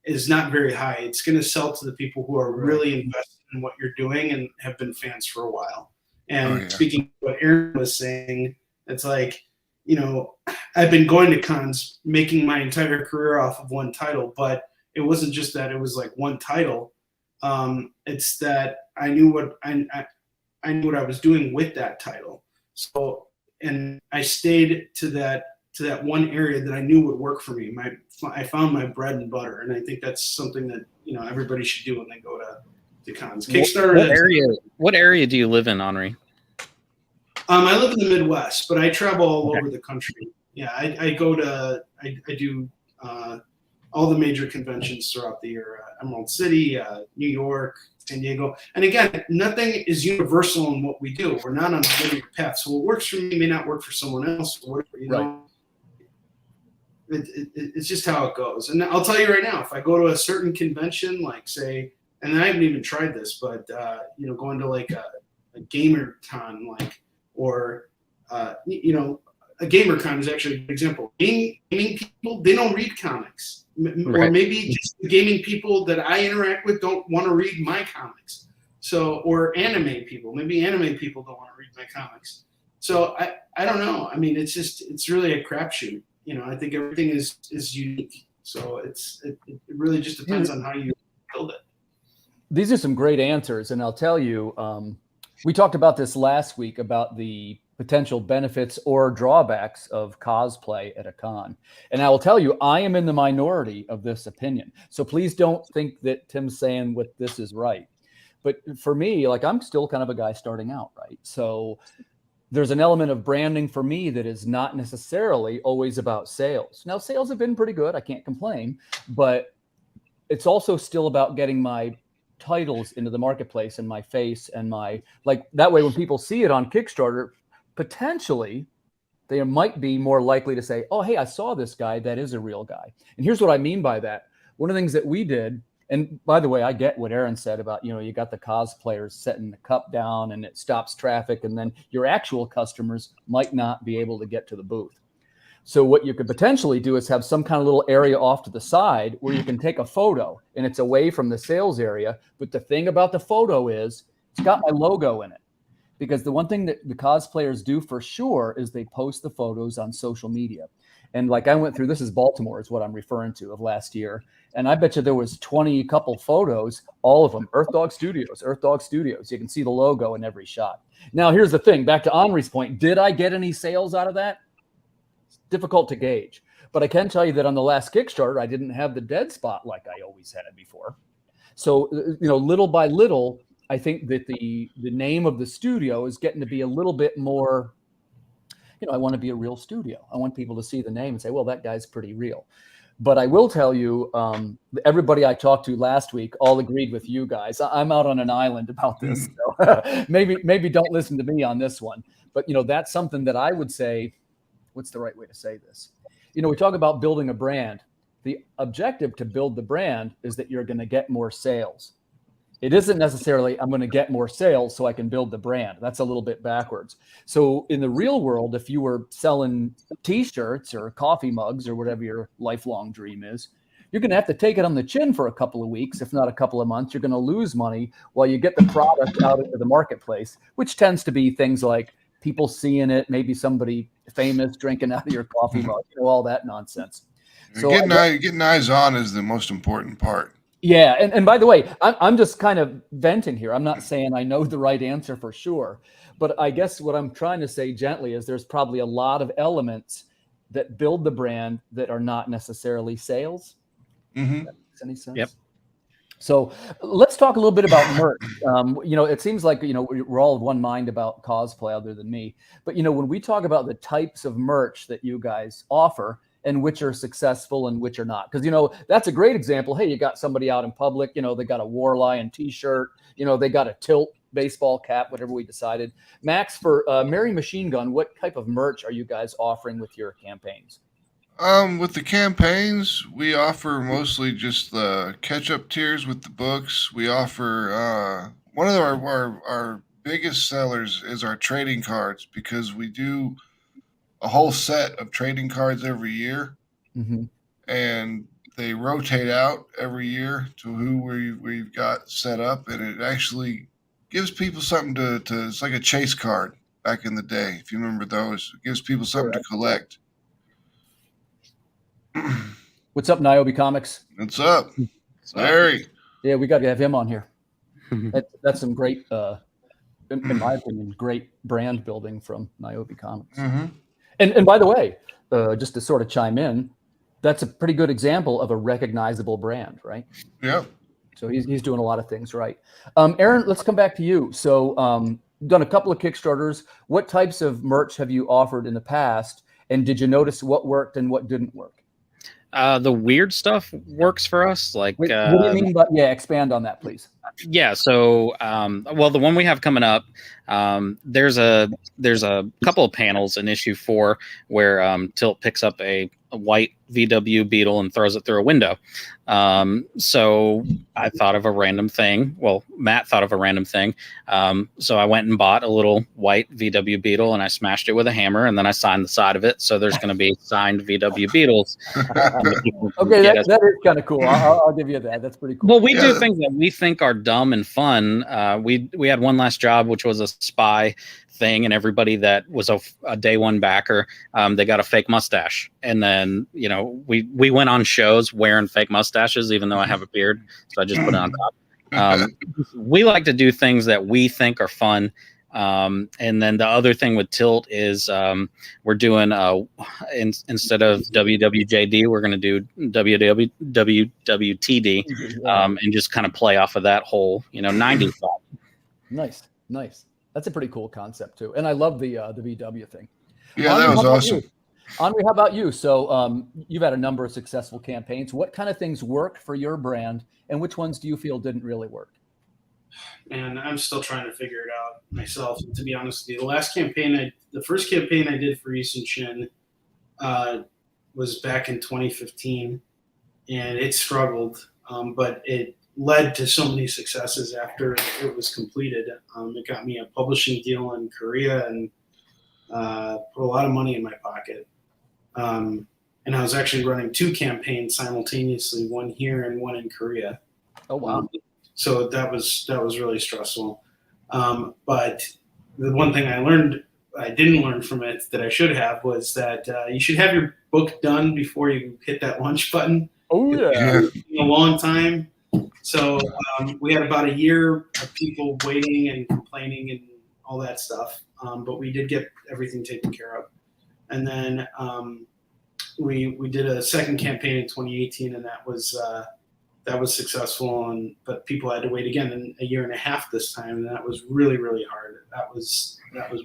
is not very high. It's going to sell to the people who are really invested in what you're doing and have been fans for a while. And speaking of what Aaron was saying, it's like, I've been going to cons, making my entire career off of one title, but it wasn't just that it was like one title. It's that I knew what I knew what I was doing with that title. So, and I stayed to that one area that I knew would work for me. I found my bread and butter, and I think that's something that everybody should do when they go to cons. Kickstarter. What area do you live in, Onrie? I live in the Midwest, but I travel all over the country. Yeah, I do all the major conventions throughout the year: Emerald City, New York, San Diego. And again, nothing is universal in what we do. We're not on a linear path. So what works for me may not work for someone else. It's just how it goes. And I'll tell you right now, if I go to a certain convention, like say, and I haven't even tried this, but going to like a gamer con, or a gamer con is actually a good example. Gaming people, they don't read comics. Or maybe just the gaming people that I interact with don't want to read my comics. So, or anime people, maybe anime people don't want to read my comics. So I don't know. I mean, it's really a crapshoot. I think everything is unique. So it really just depends on how you build it. These are some great answers. And I'll tell you, we talked about this last week about the potential benefits or drawbacks of cosplay at a con. And I will tell you, I am in the minority of this opinion. So please don't think that Tim's saying what this is right. But for me, like, I'm still kind of a guy starting out, right? So there's an element of branding for me that is not necessarily always about sales. Now, sales have been pretty good. I can't complain, but it's also still about getting my titles into the marketplace and my face and my, like, that way when people see it on Kickstarter, potentially they might be more likely to say, oh, hey, I saw this guy. That is a real guy. And here's what I mean by that. One of the things that we did, and by the way, I get what Aaron said about, you got the cosplayers setting the cup down and it stops traffic, and then your actual customers might not be able to get to the booth. So what you could potentially do is have some kind of little area off to the side where you can take a photo and it's away from the sales area. But the thing about the photo is it's got my logo in it. Because the one thing that the cosplayers do for sure is they post the photos on social media. And like I went through, this is Baltimore is what I'm referring to, of last year. And I bet you there was 20 couple photos, all of them, Earth Dog Studios. You can see the logo in every shot. Now, here's the thing, back to Onrie's point, did I get any sales out of that? It's difficult to gauge. But I can tell you that on the last Kickstarter, I didn't have the dead spot like I always had before. So, little by little, I think that the name of the studio is getting to be a little bit more, I want to be a real studio. I want people to see the name and say, well, that guy's pretty real. But I will tell you, everybody I talked to last week all agreed with you guys. I'm out on an island about this. So maybe don't listen to me on this one. But, that's something that I would say, what's the right way to say this? We talk about building a brand. The objective to build the brand is that you're going to get more sales. It isn't necessarily I'm going to get more sales so I can build the brand. That's a little bit backwards. So in the real world, if you were selling T-shirts or coffee mugs or whatever your lifelong dream is, you're going to have to take it on the chin for a couple of weeks, if not a couple of months. You're going to lose money while you get the product out into the marketplace, which tends to be things like people seeing it, maybe somebody famous drinking out of your coffee mug, all that nonsense. So getting eyes on is the most important part. Yeah. And by the way, I'm just kind of venting here. I'm not saying I know the right answer for sure, but I guess what I'm trying to say gently is there's probably a lot of elements that build the brand that are not necessarily sales. Mm-hmm. If that makes any sense? Yep. So let's talk a little bit about merch. It seems like, we're all of one mind about cosplay other than me. But, when we talk about the types of merch that you guys offer, and which are successful and which are not. Because, that's a great example. Hey, you got somebody out in public, they got a War Lion t-shirt, they got a Tilt baseball cap, whatever we decided. Max, for Merry Machine Gun, what type of merch are you guys offering with your campaigns? With the campaigns, we offer mostly just the catch-up tiers with the books. We offer, one of our biggest sellers is our trading cards, because we do a whole set of trading cards every year, mm-hmm. and they rotate out every year to who we've got set up, and it actually gives people something to it's like a chase card back in the day, if you remember those. It gives people something to collect. What's up, Niobe Comics? What's up, Larry? Yeah, we got to have him on here. That's some great, in my opinion, great brand building from Niobe Comics. Mm-hmm. And by the way, just to sort of chime in, that's a pretty good example of a recognizable brand, right? Yeah. So he's doing a lot of things right. Aaron, let's come back to you. So done a couple of Kickstarters. What types of merch have you offered in the past? And did you notice what worked and what didn't work? The weird stuff works for us. Like, Wait, what do you mean by, expand on that, please. Yeah. So, the one we have coming up, there's a couple of panels in issue 4 where Tilt picks up a white VW Beetle and throws it through a window. So I thought of a random thing. Well, Matt thought of a random thing. So I went and bought a little white VW Beetle and I smashed it with a hammer, and then I signed the side of it. So there's going to be signed VW Beetles. Okay, that is kind of cool. I'll give you that. That's pretty cool. Well, we do things that we think are dumb and fun. We had one last job, which was a spy thing, and everybody that was a day one backer, they got a fake mustache. And then, we went on shows wearing fake mustaches, even though I have a beard. So I just put it on top. We like to do things that we think are fun And then the other thing with Tilt is we're doing instead of WWJD, we're going to do WWTD, and just kind of play off of that whole 90s vibe. Nice. That's a pretty cool concept too, and I love the VW thing. Yeah, Onrie, that was awesome. Onrie, how about you? So you've had a number of successful campaigns. What kind of things worked for your brand, and which ones do you feel didn't really work? And I'm still trying to figure it out myself, to be honest with you. The first campaign I did for Gising Shinn was back in 2015, and it struggled, but it led to so many successes after it was completed. It got me a publishing deal in Korea and put a lot of money in my pocket. And I was actually running 2 campaigns simultaneously, one here and one in Korea. Oh, wow. So that was really stressful. But the one thing I didn't learn from it that I should have was that you should have your book done before you hit that launch button. Oh, yeah. It's been a long time. So we had about a year of people waiting and complaining and all that stuff. But we did get everything taken care of. And then we did a second campaign in 2018, and that was successful, but people had to wait again in a year and a half this time, and that was really, really hard. That was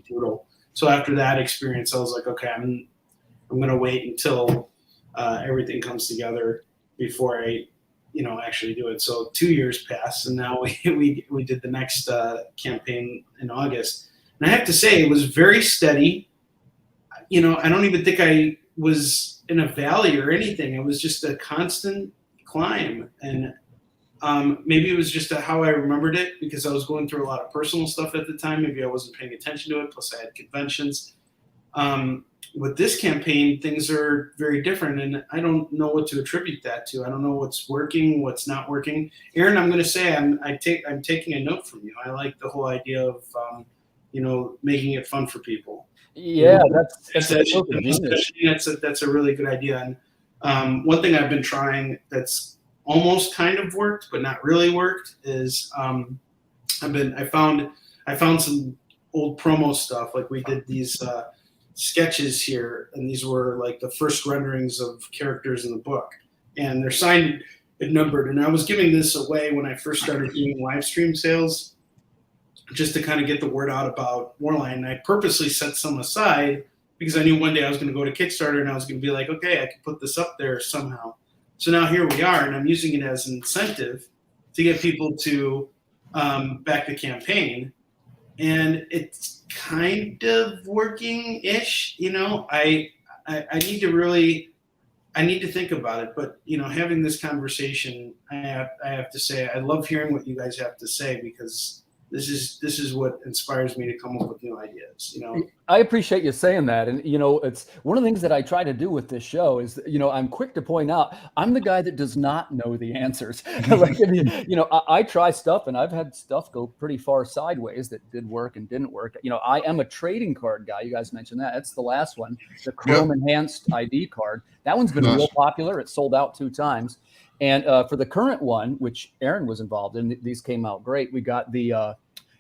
brutal. So after that experience, I was like, okay, I'm going to wait until everything comes together before I, actually do it. So 2 years passed, and now we did the next campaign in August. And I have to say, it was very steady. I don't even think I was in a valley or anything. It was just a constant climb, and maybe it was just how I remembered it, because I was going through a lot of personal stuff at the time. Maybe I wasn't paying attention to it. Plus, I had conventions. With this campaign, things are very different, and I don't know what to attribute that to. I don't know what's working, what's not working. Aaron, I'm going to say I'm taking a note from you. I like the whole idea of making it fun for people. Yeah, that's a really good idea. And one thing I've been trying that's almost kind of worked, but not really worked, is I found some old promo stuff. Like, we did these sketches here, and these were like the first renderings of characters in the book, and they're signed and numbered. And I was giving this away when I first started doing live stream sales, just to kind of get the word out about Warline. And I purposely set some aside because I knew one day I was going to go to Kickstarter and I was going to be like, okay, I can put this up there somehow. So now here we are, and I'm using it as an incentive to get people to back the campaign. And it's kind of working-ish. I need to think about it. But, having this conversation, I have to say, I love hearing what you guys have to say, because this is what inspires me to come up with new ideas. I appreciate you saying that. And, it's one of the things that I try to do with this show is, I'm quick to point out, I'm the guy that does not know the answers. Like, I try stuff, and I've had stuff go pretty far sideways that did work and didn't work. I am a trading card guy. You guys mentioned that. That's the last one, the Chrome Enhanced ID card. That one's been real popular. It sold out 2 times. And for the current one, which Aaron was involved in, these came out great. We got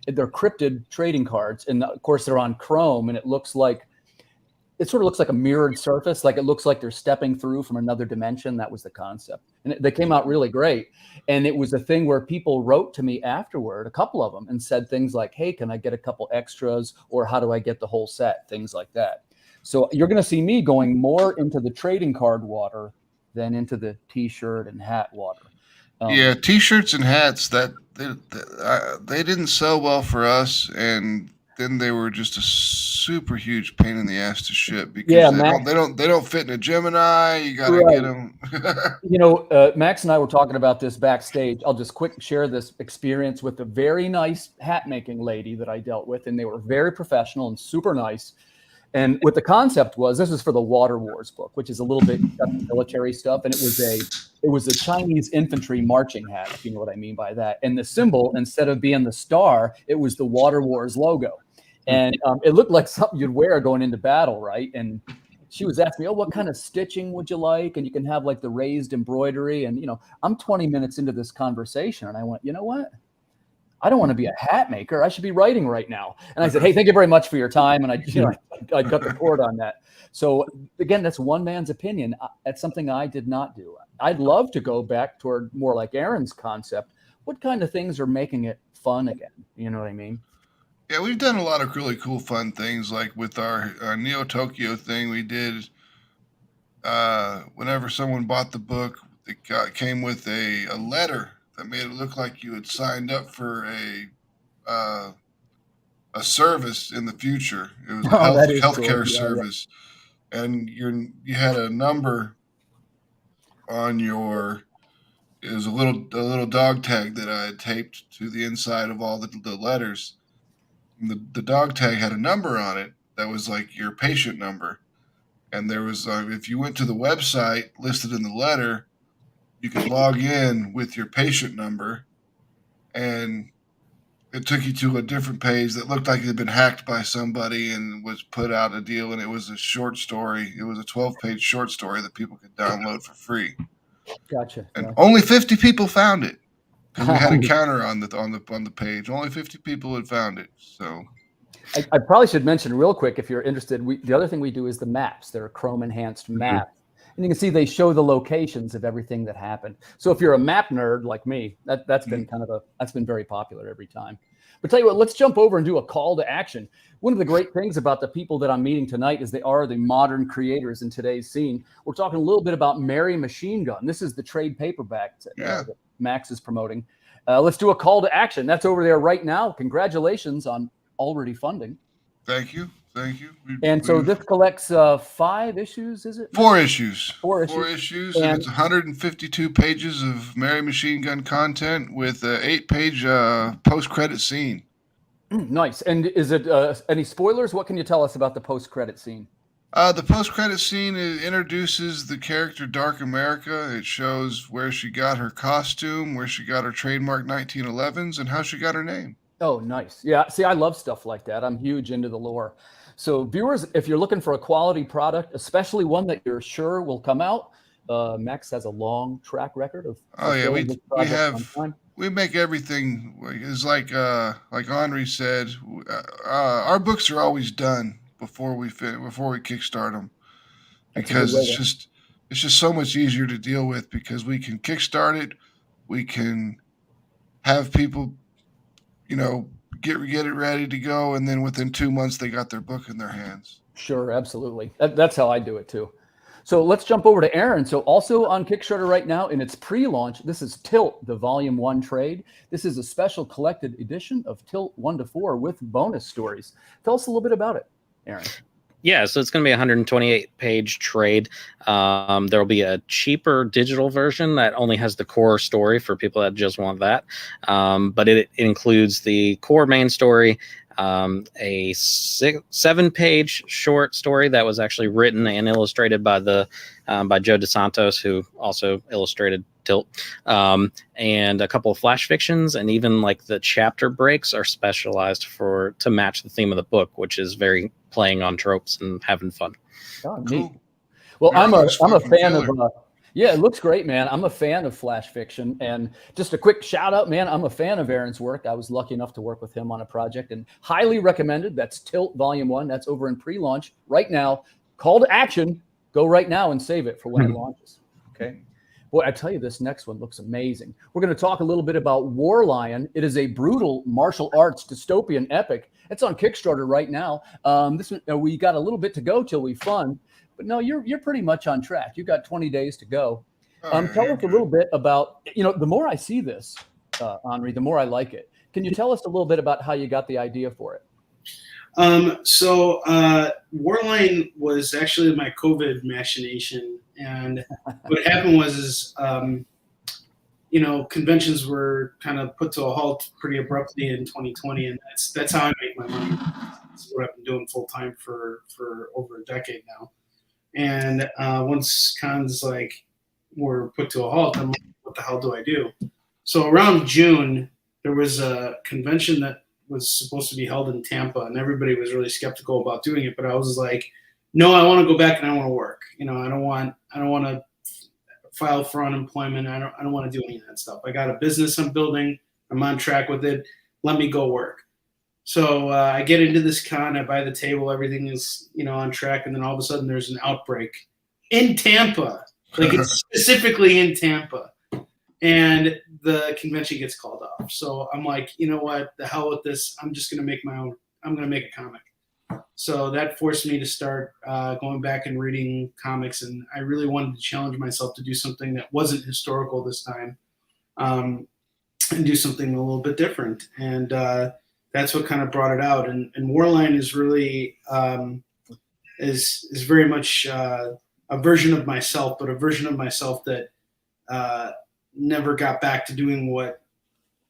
they're cryptid trading cards, and of course they're on Chrome, and it sort of looks like a mirrored surface. Like, it looks like they're stepping through from another dimension. That was the concept, and they came out really great. And it was a thing where people wrote to me afterward, a couple of them, and said things like, "Hey, can I get a couple extras?" or "How do I get the whole set?" Things like that. So you're going to see me going more into the trading card water than into the T-shirt and hat water. Yeah, T-shirts and hats, that they didn't sell well for us, and then they were just a super huge pain in the ass to ship, because they don't fit in a Gemini. You got to get them. Max and I were talking about this backstage. I'll just quick share this experience with a very nice hat making lady that I dealt with, and they were very professional and super nice. And what the concept was, this is for the Water Wars book, which is a little bit military stuff. And it was a Chinese infantry marching hat, if you know what I mean by that. And the symbol, instead of being the star, it was the Water Wars logo. And it looked like something you'd wear going into battle, right? And she was asking me, "Oh, what kind of stitching would you like?" And you can have like the raised embroidery. And, I'm 20 minutes into this conversation, and I went, "You know what? I don't want to be a hat maker. I should be writing right now. And I said, hey, thank you very much for your time. And I cut the cord on that. So again, that's one man's opinion. That's something I did not do. I'd love to go back toward more like Aaron's concept. What kind of things are making it fun again? You know what I mean? Yeah, we've done a lot of really cool, fun things, like with our Neo Tokyo thing. We did whenever someone bought the book, it came with a letter that made it look like you had signed up for a service in the future. It was a healthcare service, and you had a number on your. It was a little dog tag that I had taped to the inside of all the letters. The dog tag had a number on it that was like your patient number. And there was, if you went to the website listed in the letter, you could log in with your patient number, and it took you to a different page that looked like it had been hacked by somebody and was put out a deal. And it was a short story. It was a 12-page short story that people could download for free. Gotcha. And only 50 people found it, because we had a counter on the page. Only 50 people had found it. So I probably should mention real quick, if you're interested, the other thing we do is the maps. They're Chrome enhanced maps. And you can see they show the locations of everything that happened. So if you're a map nerd like me, that's been that's been very popular every time. But tell you what, let's jump over and do a call to action. One of the great things about the people that I'm meeting tonight is they are the modern creators in today's scene. We're talking a little bit about Mary Machine Gun. This is the trade paperback that Max is promoting. Let's do a call to action. That's over there right now. Congratulations on already funding. Thank you. So this collects 5 issues, is it? 4 issues. 4 issues. And it's 152 pages of Mary Machine Gun content with an 8-page post-credit scene. Nice. And is it any spoilers? What can you tell us about the post-credit scene? The post-credit scene introduces the character Dark America. It shows where she got her costume, where she got her trademark 1911s, and how she got her name. Oh, nice. Yeah. See, I love stuff like that. I'm huge into the lore. So viewers, if you're looking for a quality product, especially one that you're sure will come out, Max has a long track record of. We make everything. It's like Onrie said, our books are always done before we kickstart them, because it's just so much easier to deal with, because we can kickstart it, we can have people, get it ready to go, and then within 2 months they got their book in their hands. Sure, absolutely. That's how I do it too. So let's jump over to Aaron. So also on Kickstarter right now in its pre-launch, this is Tilt, the Volume 1 trade. This is a special collected edition of Tilt 1-4 with bonus stories. Tell us a little bit about it, Aaron. Yeah, so it's going to be a 128-page trade. There will be a cheaper digital version that only has the core story for people that just want that. But it includes the core main story, a 7-page short story that was actually written and illustrated by by Joe DeSantos, who also illustrated Tilt, and a couple of flash fictions, and even like the chapter breaks are specialized to match the theme of the book, which is very playing on tropes and having fun. Oh, neat. Well, I'm a fan of it looks great, man. I'm a fan of flash fiction, and just a quick shout out, man. I'm a fan of Aaron's work. I was lucky enough to work with him on a project, and highly recommended. That's Tilt Volume 1. That's over in pre-launch right now. Call to action. Go right now and save it for when it launches. Okay. Boy, I tell you, this next one looks amazing. We're going to talk a little bit about War Lion. It is a brutal martial arts dystopian epic. It's on Kickstarter right now. This one, we got a little bit to go till we fund, but no, you're pretty much on track. You got 20 days to go. Tell us a little bit about, the more I see this, Onrie, the more I like it. Can you tell us a little bit about how you got the idea for it? Warline was actually my COVID machination, and what happened was conventions were kind of put to a halt pretty abruptly in 2020, and that's how I make my money. That's what I've been doing full time for over a decade now. And once cons were put to a halt, I'm like, what the hell do I do? So around June, there was a convention that was supposed to be held in Tampa, and everybody was really skeptical about doing it. But I was like, no, I want to go back and I want to work. I don't want to file for unemployment. I don't want to do any of that stuff. I got a business I'm building. I'm on track with it. let me go work. So I get into this con, I buy the table, everything is, on track. And then all of a sudden there's an outbreak in Tampa, like it's specifically in Tampa. And the convention gets called off. So I'm like, you know what, the hell with this. I'm just going to make I'm going to make a comic. So that forced me to start going back and reading comics. And I really wanted to challenge myself to do something that wasn't historical this time, and do something a little bit different. And that's what kind of brought it out. And Warline is really, is very much a version of myself, but a version of myself that never got back to doing what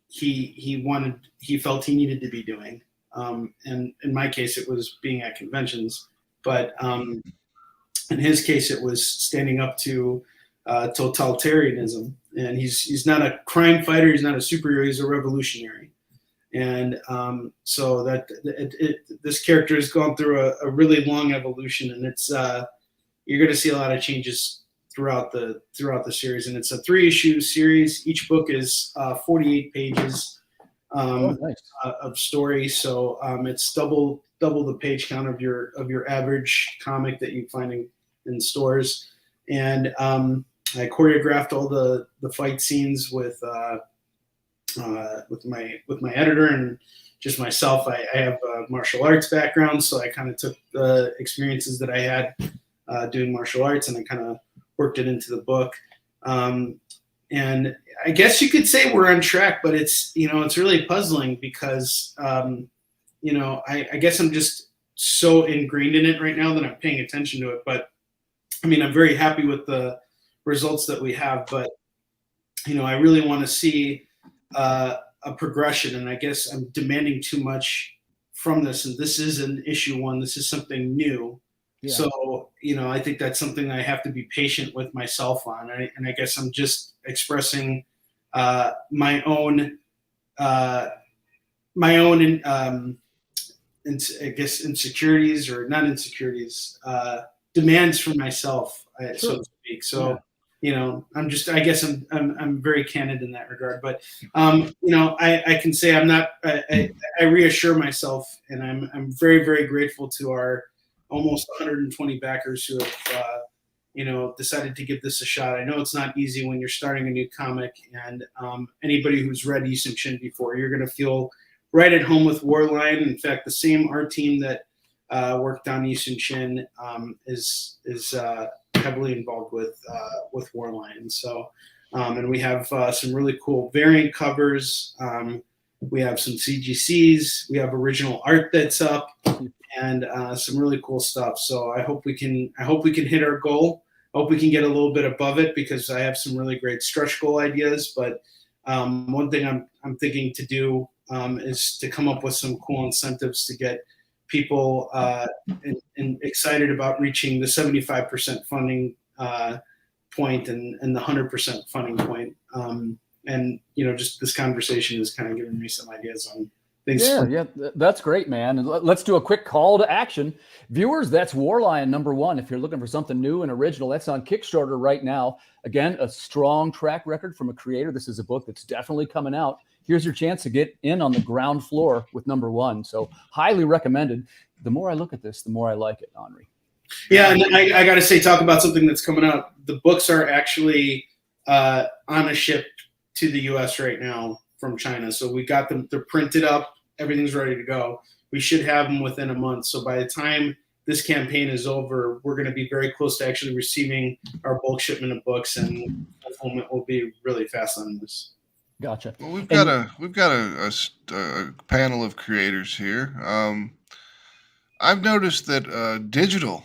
he felt he needed to be doing. And in my case, it was being at conventions, but in his case, it was standing up to totalitarianism. And he's not a crime fighter, he's not a superhero, he's a revolutionary. And so that this character has gone through a really long evolution, and it's you're going to see a lot of changes throughout the series. And it's a 3-issue series. Each book is 48 pages nice. Of story. So it's double the page count of your average comic that you find in stores. And I choreographed all the fight scenes with my editor and just myself. I have a martial arts background, so I kind of took the experiences that I had doing martial arts and I kind of worked it into the book. And I guess you could say we're on track, but it's really puzzling because, I guess I'm just so ingrained in it right now that I'm paying attention to it. But I mean, I'm very happy with the results that we have, but, I really want to see a progression, and I guess I'm demanding too much from this. And this is an issue 1. This is something new. Yeah. So, I think that's something I have to be patient with myself on. And I guess I'm just expressing my own insecurities, or not insecurities, demands for myself, so to speak. So, I'm very candid in that regard. But, I can say I'm not. I reassure myself, and I'm very, very grateful to our almost 120 backers who have, decided to give this a shot. I know it's not easy when you're starting a new comic, and anybody who's read Yi Shin before, you're going to feel right at home with Warline. In fact, the same art team that worked on Yi Shin is heavily involved with Warline. So, and we have some really cool variant covers. We have some CGCs. We have original art that's up. And some really cool stuff. So I hope we can hit our goal. I hope we can get a little bit above it, because I have some really great stretch goal ideas. But one thing I'm thinking to do is to come up with some cool incentives to get people and excited about reaching the 75% funding point and the 100% funding point. And just this conversation has kind of given me some ideas on things. Yeah, that's great, man. And let's do a quick call to action. Viewers, that's Warline #1. If you're looking for something new and original, that's on Kickstarter right now. Again, a strong track record from a creator. This is a book that's definitely coming out. Here's your chance to get in on the ground floor with #1. So highly recommended. The more I look at this, the more I like it, Onrie. Yeah, and I got to say, talk about something that's coming out. The books are actually on a ship to the U.S. right now from China. So we got them, they're printed up, everything's ready to go. We should have them within a month. So by the time this campaign is over, we're going to be very close to actually receiving our bulk shipment of books, and fulfillment will be really fast on this. Gotcha. Well, we've got a panel of creators here. I've noticed that digital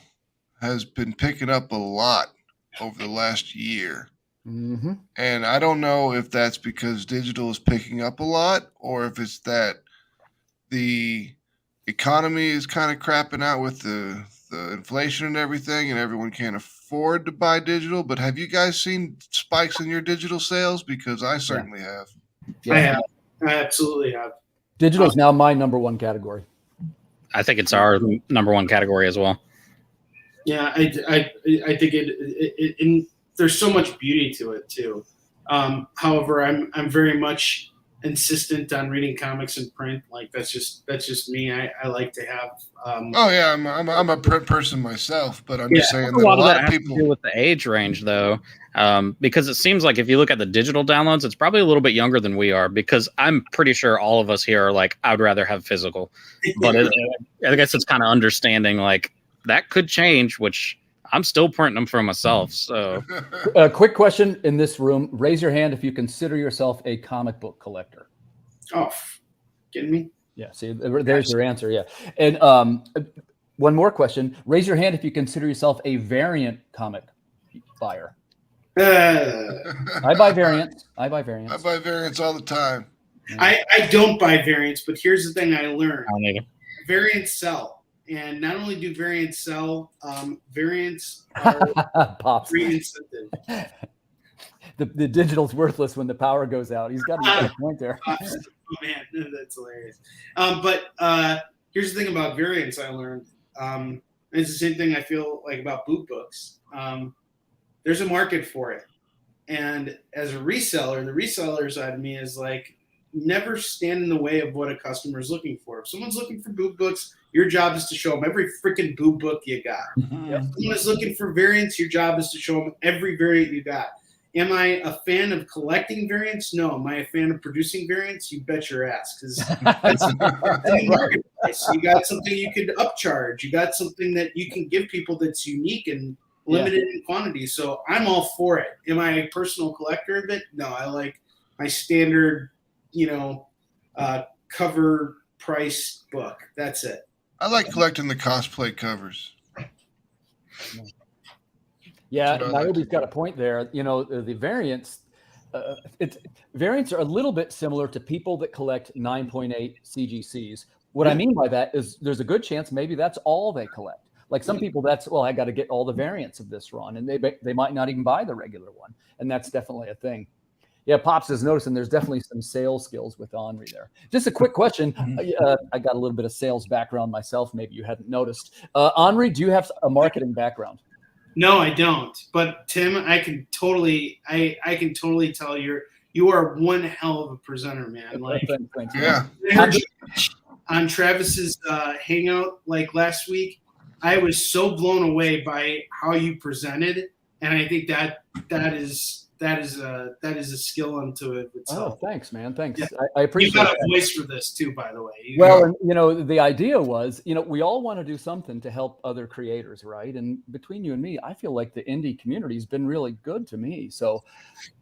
has been picking up a lot over the last year. Mm-hmm. And I don't know if that's because digital is picking up a lot, or if it's that the economy is kind of crapping out with the inflation and everything, and everyone can't afford to buy digital. But have you guys seen spikes in your digital sales? Because I certainly have. Yeah. I have. I absolutely have. Digital is now my #1 category. I think it's our #1 category as well. Yeah, I think it there's so much beauty to it too. However, I'm very much insistent on reading comics in print. Like that's just me. I like to have. Oh yeah, I'm a print person myself, but I'm just saying A that lot a of lot that of has to people. do with the age range, though, because it seems like if you look at the digital downloads, it's probably a little bit younger than we are. Because I'm pretty sure all of us here are like, I'd rather have physical, but I guess it's kind of understanding like that could change, which I'm still printing them for myself. So, Quick question in this room: raise your hand if you consider yourself a comic book collector. Oh, kidding me? Yeah, see, there's your answer. Yeah, and one more question: raise your hand if you consider yourself a variant comic buyer. I buy variants. I buy variants all the time. I don't buy variants, but here's the thing I learned: I don't either. variants sell. And not only do variants sell, variants are Pops. free incentive. The digital's worthless when the power goes out. He's got a point there. Oh man, that's hilarious. But here's the thing about variants I learned. It's the same thing I feel like about boot books. There's a market for it. And as a reseller, the reseller side of me is like, never stand in the way of what a customer is looking for. If someone's looking for boot books, your job is to show them every freaking boot book you got. If someone is looking for variants, your job is to show them every variant you got. Am I a fan of collecting variants? No. Am I a fan of producing variants? You bet your ass, because that's the marketplace. You got something you could upcharge. You got something that you can give people that's unique and limited in quantity. So I'm all for it. Am I a personal collector of it? No. I like my standard, cover price book. That's it. I like collecting the cosplay covers. Yeah, Niobe's got a point there. The variants, variants are a little bit similar to people that collect 9.8 CGCs. What I mean by that is there's a good chance maybe that's all they collect. Like some people, I got to get all the variants of this run, and they might not even buy the regular one, and that's definitely a thing. Yeah, Pops is noticing there's definitely some sales skills with Onrie there. Just a quick question. I got a little bit of sales background myself. Maybe you hadn't noticed. Onrie, do you have a marketing background? No, I don't. But Tim, I can totally tell you are one hell of a presenter, man. Like, Thanks, yeah. On Travis's hangout like last week, I was so blown away by how you presented, and I think that is a skill unto it itself. Oh, thanks, man. Thanks. Yeah. I appreciate it. You've got a voice for this too, by the way. Well, and the idea was, we all want to do something to help other creators, right? And between you and me, I feel like the indie community has been really good to me. So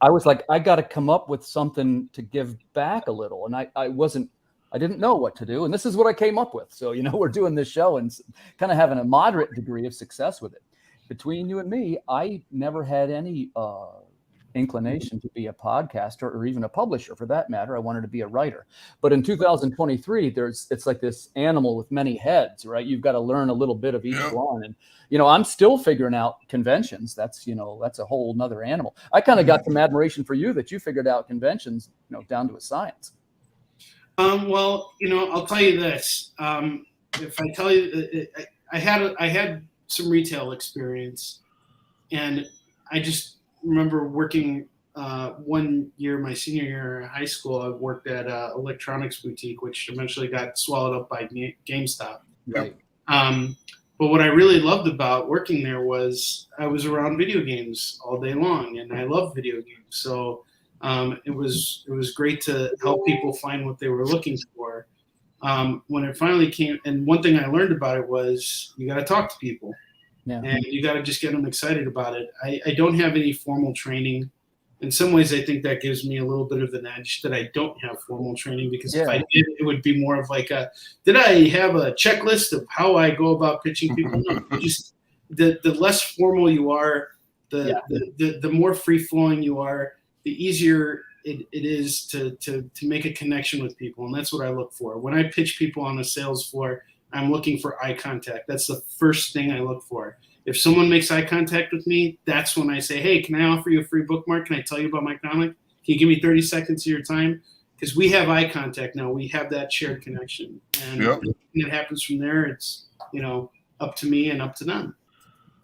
I was like, I got to come up with something to give back a little. And I didn't know what to do. And this is what I came up with. So, we're doing this show and kind of having a moderate degree of success with it. Between you and me, I never had any inclination to be a podcaster or even a publisher for that matter. I wanted to be a writer. But in 2023, it's like this animal with many heads, right? You've got to learn a little bit of each one. And, I'm still figuring out conventions. That's a whole nother animal. I kind of got some admiration for you that you figured out conventions, down to a science. Well, I'll tell you this. If I tell you, I had some retail experience, and I just remember working 1 year, my senior year in high school. I worked at an electronics boutique, which eventually got swallowed up by GameStop. Right. But what I really loved about working there was I was around video games all day long, and I love video games. So it was great to help people find what they were looking for. When it finally came, and one thing I learned about it was you got to talk to people. Yeah. And you got to just get them excited about it. I don't have any formal training. In some ways, I think that gives me a little bit of an edge that I don't have formal training, because if I did, it would be more of like did I have a checklist of how I go about pitching people? No, just the less formal you are, the more free flowing you are, the easier it is to make a connection with people. And that's what I look for. When I pitch people on the sales floor, I'm looking for eye contact. That's the first thing I look for. If someone makes eye contact with me, that's when I say, hey, can I offer you a free bookmark? Can I tell you about my comic? Can you give me 30 seconds of your time? Because we have eye contact now. We have that shared connection. And it happens from there. It's, up to me and up to them.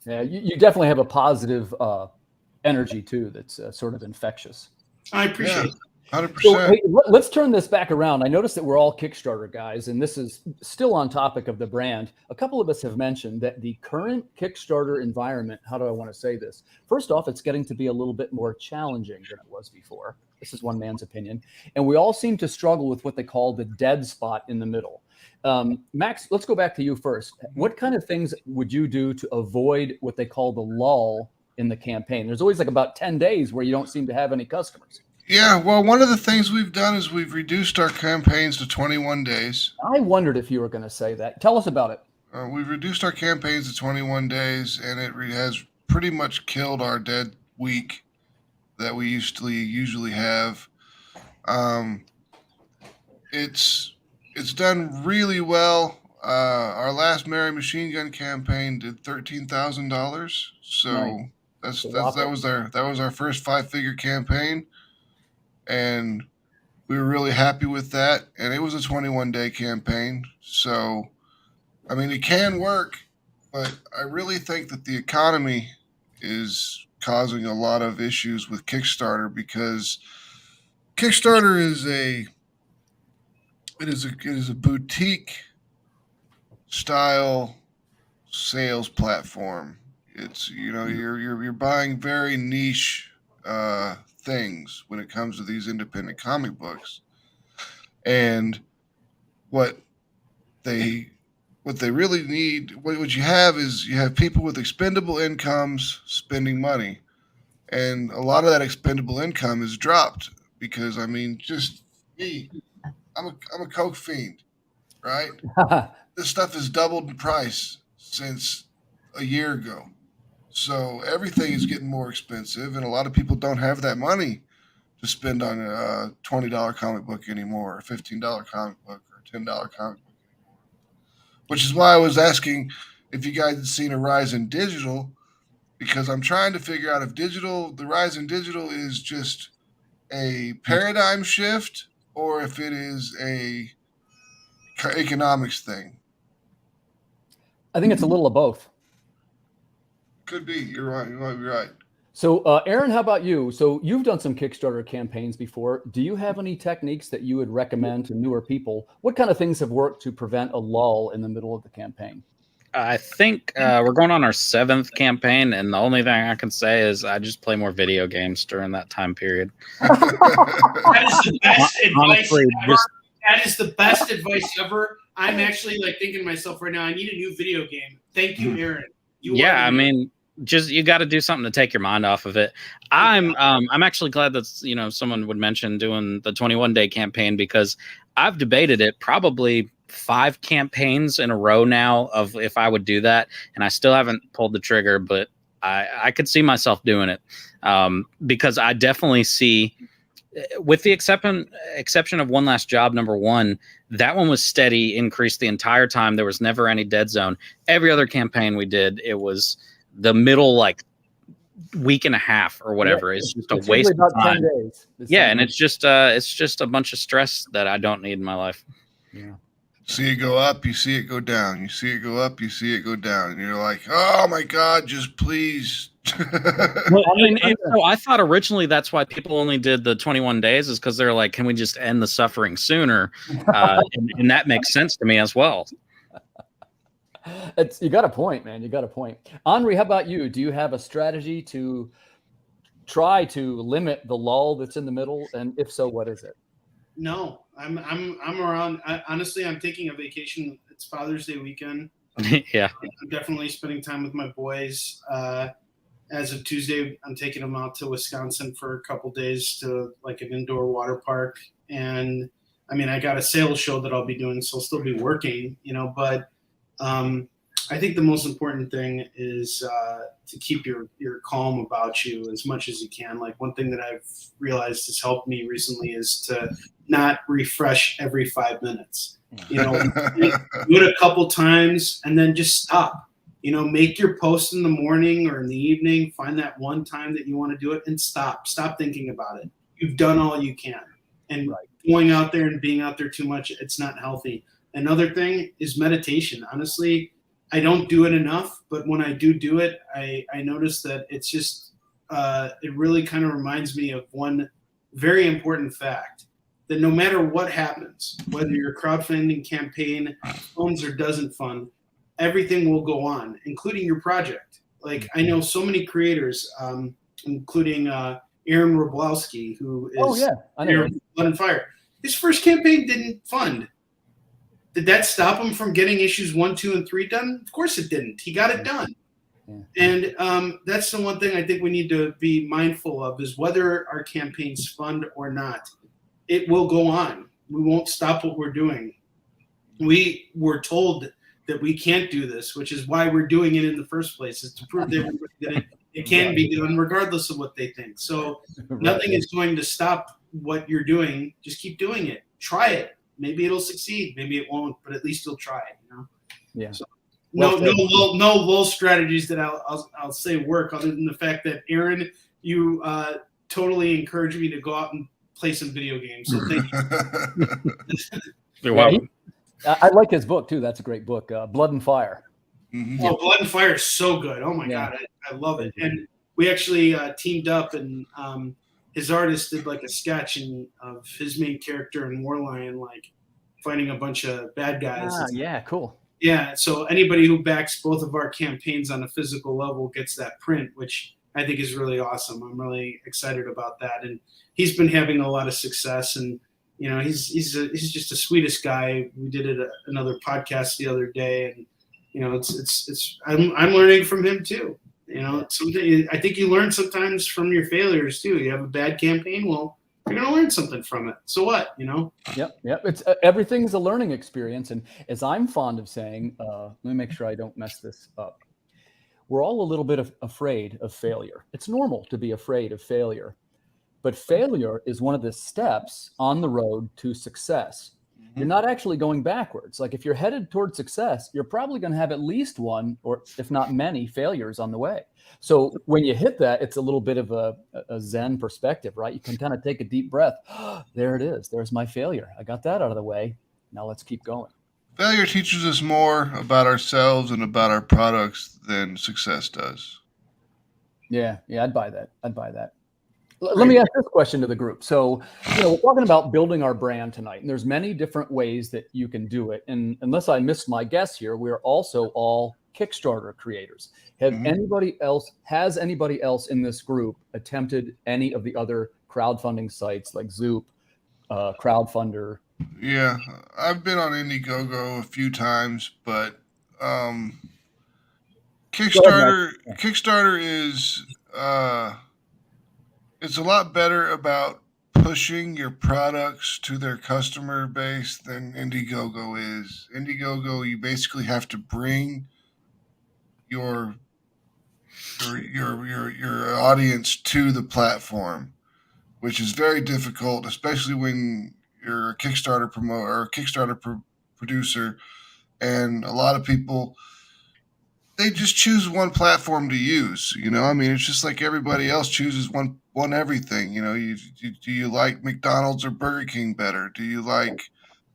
Yeah, you definitely have a positive energy, too, that's sort of infectious. I appreciate it. So 100%. hey, let's turn this back around. I noticed that we're all Kickstarter guys, and this is still on topic of the brand. A couple of us have mentioned that the current Kickstarter environment, how do I want to say this? First off, it's getting to be a little bit more challenging than it was before. This is one man's opinion. And we all seem to struggle with what they call the dead spot in the middle. Max, let's go back to you first. What kind of things would you do to avoid what they call the lull in the campaign? There's always like about 10 days where you don't seem to have any customers. Yeah, well, one of the things we've done is we've reduced our campaigns to 21 days. I wondered if you were going to say that. Tell us about it. We've reduced our campaigns to 21 days, and it has pretty much killed our dead week that we usually have. It's done really well. Our last Merry Machine Gun campaign did $13,000, so nice. that was our first 5-figure campaign. And we were really happy with that. And it was a 21-day campaign. So, I mean, it can work, but I really think that the economy is causing a lot of issues with Kickstarter, because Kickstarter is a boutique style sales platform. It's, you're buying very niche things when it comes to these independent comic books, and what they really need, what you have is you have people with expendable incomes spending money, and a lot of that expendable income is dropped because, I mean, just me, I'm a Coke fiend, right? This stuff has doubled in price since a year ago. So everything is getting more expensive, and a lot of people don't have that money to spend on a $20 comic book anymore, or a $15 comic book, or a $10 comic book anymore. Which is why I was asking if you guys had seen a rise in digital, because I'm trying to figure out if the rise in digital is just a paradigm shift, or if it is a economics thing. I think it's a little of both. Could be. You're right. You might be right. So, Aaron, how about you? So you've done some Kickstarter campaigns before. Do you have any techniques that you would recommend to newer people? What kind of things have worked to prevent a lull in the middle of the campaign? I think we're going on our 7th campaign, and the only thing I can say is I just play more video games during that time period. That is the best Honestly, advice ever. That is the best advice ever. I'm actually thinking to myself right now, I need a new video game. Thank you, Aaron. I mean, just you got to do something to take your mind off of it. I'm actually glad that someone would mention doing the 21-day campaign, because I've debated it probably 5 campaigns in a row now of if I would do that, and I still haven't pulled the trigger, but I could see myself doing it, because I definitely see, with the exception of One Last Job #1, that one was steady, increased the entire time. There was never any dead zone. Every other campaign we did, it was the middle week and a half or whatever. It's just a waste of time. 10 days. And it's just a bunch of stress that I don't need in my life. Yeah. See it go up, you see it go down. You see it go up, you see it go down. And you're like, oh my God, just please. Well, so I thought originally that's why people only did the 21 days, is because they're like, can we just end the suffering sooner? And that makes sense to me as well. You got a point, man. You got a point. Onrie, how about you? Do you have a strategy to try to limit the lull that's in the middle? And if so, what is it? No, I'm around. Honestly, I'm taking a vacation. It's Father's Day weekend. Yeah. I'm definitely spending time with my boys. As of Tuesday, I'm taking them out to Wisconsin for a couple days to an indoor water park. And I mean, I got a sales show that I'll be doing, so I'll still be working, but I think the most important thing is to keep your calm about you as much as you can. One thing that I've realized has helped me recently is to not refresh every 5 minutes. Do it a couple times and then just stop. Make your post in the morning or in the evening. Find that one time that you want to do it and stop. Stop thinking about it. You've done all you can. And going out there and being out there too much, it's not healthy. Another thing is meditation. Honestly, I don't do it enough, but when I do it, I notice that it's just it really kind of reminds me of one very important fact that no matter what happens, whether your crowdfunding campaign funds or doesn't fund, everything will go on, including your project. Like I know so many creators, including Aaron Roblowski, who is I know Blood and Fire. His first campaign didn't fund. Did that stop him from getting issues 1, 2, and 3 done? Of course it didn't. He got it done. Yeah. And that's the one thing I think we need to be mindful of is whether our campaigns fund or not. It will go on. We won't stop what we're doing. We were told that we can't do this, which is why we're doing it in the first place, is to prove to everybody that it can be done regardless of what they think. So nothing is going to stop what you're doing. Just keep doing it. Try it. Maybe it'll succeed. Maybe it won't, but at least you'll try it. You know. Yeah. So, no lull strategies that I'll say work, other than the fact that Aaron, you totally encouraged me to go out and play some video games. So thank you. You're welcome. I like his book too. That's a great book, Blood and Fire. Mhm. Oh, Blood and Fire is so good. Oh my God, I love it. And we actually teamed up, and his artist did like a sketch of his main character in Warlion, like fighting a bunch of bad guys. Yeah, cool. Yeah, so anybody who backs both of our campaigns on a physical level gets that print, which I think is really awesome. I'm really excited about that, and he's been having a lot of success. And you know, he's just the sweetest guy. We did it another podcast the other day, and you know, I'm learning from him too. You know, I think you learn sometimes from your failures too. You have a bad campaign, well, you're gonna learn something from it. So what, you know? Yep. It's everything's a learning experience, and as I'm fond of saying, let me make sure I don't mess this up. We're all a little bit afraid of failure. It's normal to be afraid of failure, but failure is one of the steps on the road to success. Mm-hmm. You're not actually going backwards. Like if you're headed toward success, you're probably going to have at least one, or if not many, failures on the way. So when you hit that, it's a little bit of a Zen perspective, right? You can kind of take a deep breath. There it is. There's my failure. I got that out of the way. Now let's keep going. Failure teaches us more about ourselves and about our products than success does. Yeah, I'd buy that. Let me ask this question to the group. So, you know, we're talking about building our brand tonight, and there's many different ways that you can do it. And unless I missed my guess here, we're also all Kickstarter creators. Has anybody else in this group attempted any of the other crowdfunding sites like Zoop, Crowdfunder? Yeah, I've been on Indiegogo a few times, but Kickstarter is it's a lot better about pushing your products to their customer base than Indiegogo is. Indiegogo, you basically have to bring your audience to the platform, which is very difficult, especially when you're a Kickstarter promoter or a Kickstarter producer, and a lot of people, they just choose one platform to use. You know, I mean, it's just like everybody else chooses one everything. You know, do you like McDonald's or Burger King better? Do you like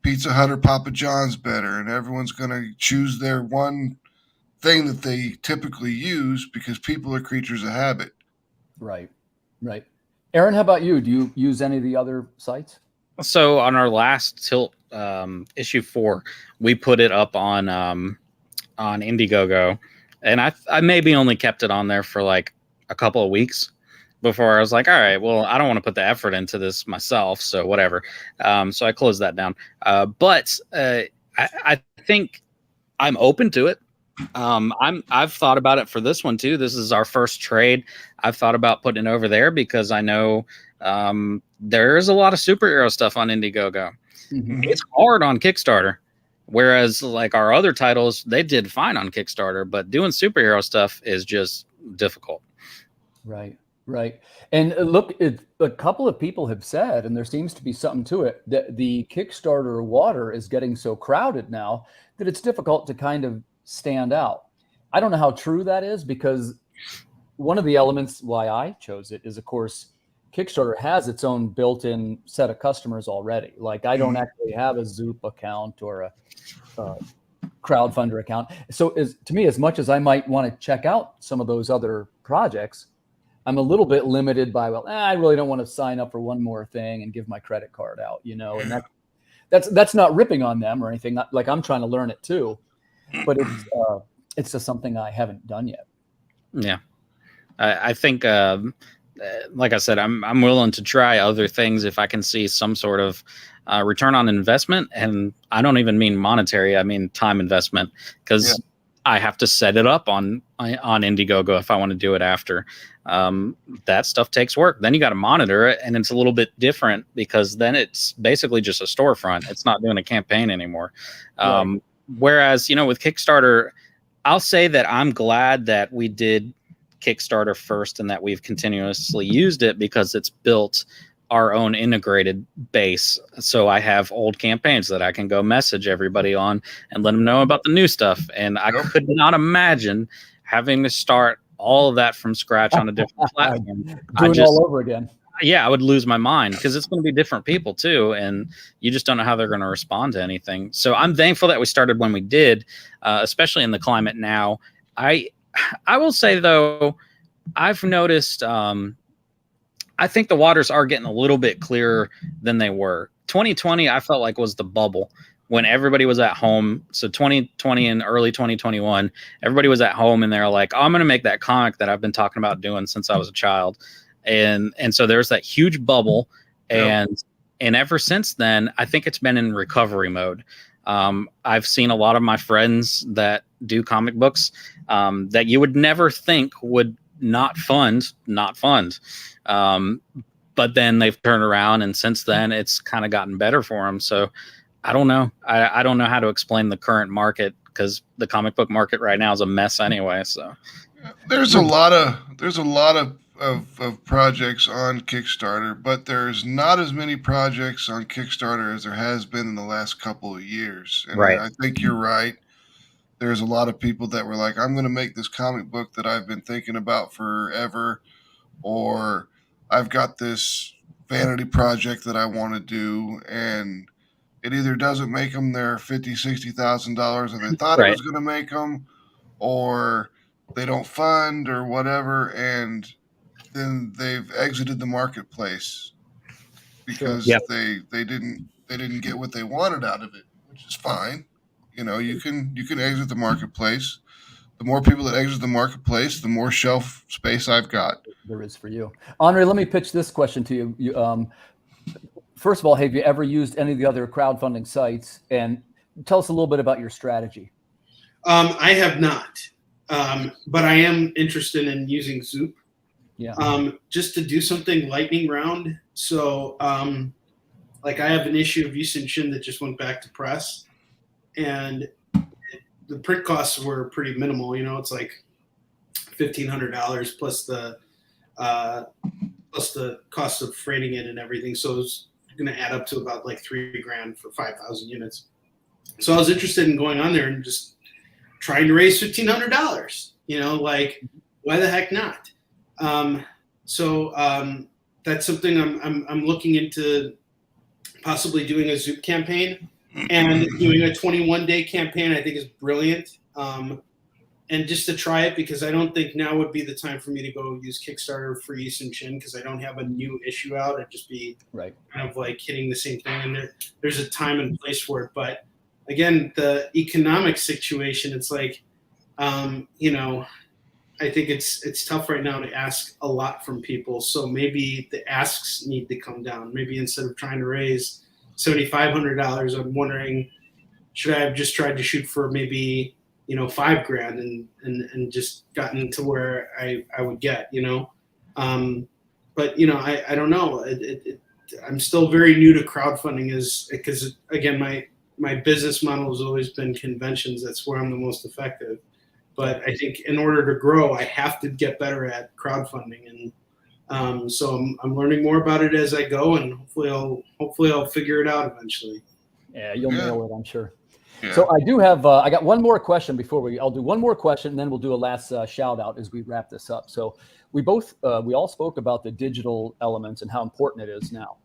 Pizza Hut or Papa John's better? And everyone's going to choose their one thing that they typically use because people are creatures of habit. Right. Aaron, how about you? Do you use any of the other sites? So on our last Tilt issue 4, we put it up on Indiegogo, and I maybe only kept it on there for like a couple of weeks before I was like, all right, well, I don't want to put the effort into this myself, so whatever. So I closed that down. But I think I'm open to it. I've thought about it for this one too. This is our first trade. I've thought about putting it over there because I know there's a lot of superhero stuff on Indiegogo. Mm-hmm. It's hard on Kickstarter, whereas like our other titles, they did fine on Kickstarter, but doing superhero stuff is just difficult. Right. And look, a couple of people have said, and there seems to be something to it, that the Kickstarter water is getting so crowded now that it's difficult to kind of stand out. I don't know how true that is, because one of the elements why I chose it is, of course, Kickstarter has its own built-in set of customers already. Like I don't actually have a Zoop account or a Crowdfunder account. So to me, as much as I might want to check out some of those other projects, I'm a little bit limited by, I really don't want to sign up for one more thing and give my credit card out, and that's not ripping on them or anything. Not, like I'm trying to learn it too, but it's just something I haven't done yet. Yeah. I think, like I said, I'm willing to try other things if I can see some sort of return on investment. And I don't even mean monetary. I mean time investment, because I have to set it up on Indiegogo if I want to do it after. That stuff takes work. Then you got to monitor it, and it's a little bit different because then it's basically just a storefront. It's not doing a campaign anymore. Right. Whereas, with Kickstarter, I'll say that I'm glad that we did Kickstarter first and that we've continuously used it, because it's built our own integrated base. So I have old campaigns that I can go message everybody on and let them know about the new stuff. And I could not imagine having to start all of that from scratch on a different platform. Doing it all over again. Yeah, I would lose my mind, because it's going to be different people too, and you just don't know how they're going to respond to anything. So I'm thankful that we started when we did, especially in the climate now. I will say, though, I've noticed, I think the waters are getting a little bit clearer than they were. 2020, I felt like was the bubble when everybody was at home. So 2020 and early 2021, everybody was at home and they're like, I'm going to make that comic that I've been talking about doing since I was a child. And so there's that huge bubble. And ever since then, I think it's been in recovery mode. I've seen a lot of my friends that do comic books that you would never think would not fund. But then they've turned around, and since then it's kind of gotten better for them. So I don't know. I don't know how to explain the current market, because the comic book market right now is a mess anyway. So there's a lot of projects on Kickstarter, but there's not as many projects on Kickstarter as there has been in the last couple of years. And right. I think you're right. There's a lot of people that were like, I'm going to make this comic book that I've been thinking about forever, or I've got this vanity project that I want to do, and it either doesn't make them their $50,000, $60,000 that they thought it was going to make them, or they don't fund or whatever, and then they've exited the marketplace because they didn't get what they wanted out of it, which is fine. You can exit the marketplace. The more people that exit the marketplace, the more shelf space I've got. There is for you. Onrie, let me pitch this question to you. First of all, have you ever used any of the other crowdfunding sites? And tell us a little bit about your strategy. I have not, but I am interested in using Zoop. Yeah. Just to do something lightning round. So, like I have an issue of Gising Shinn that just went back to press, and the print costs were pretty minimal. It's like $1,500 plus the cost of freighting it and everything. So it's going to add up to about like $3,000 for 5,000 units. So I was interested in going on there and just trying to raise $1,500. Like, why the heck not? So that's something I'm looking into, possibly doing a Zoop campaign, and doing a 21-day campaign. I think is brilliant. And just to try it, because I don't think now would be the time for me to go use Kickstarter for Gising Shinn, because I don't have a new issue out. I'd just be kind of like hitting the same thing. And there's a time and place for it. But again, the economic situation, it's like, I think it's tough right now to ask a lot from people. So maybe the asks need to come down. Maybe instead of trying to raise $7,500, I'm wondering, should I have just tried to shoot for maybe, $5,000 and just gotten to where I would get, but I don't know. I'm still very new to crowdfunding, because again, my business model has always been conventions. That's where I'm the most effective. But I think in order to grow, I have to get better at crowdfunding, and so I'm learning more about it as I go, and hopefully I'll figure it out eventually. Yeah, you'll nail it, I'm sure. Yeah. So I do have I got one more question I'll do one more question, and then we'll do a last shout out as we wrap this up. So we all spoke about the digital elements and how important it is now.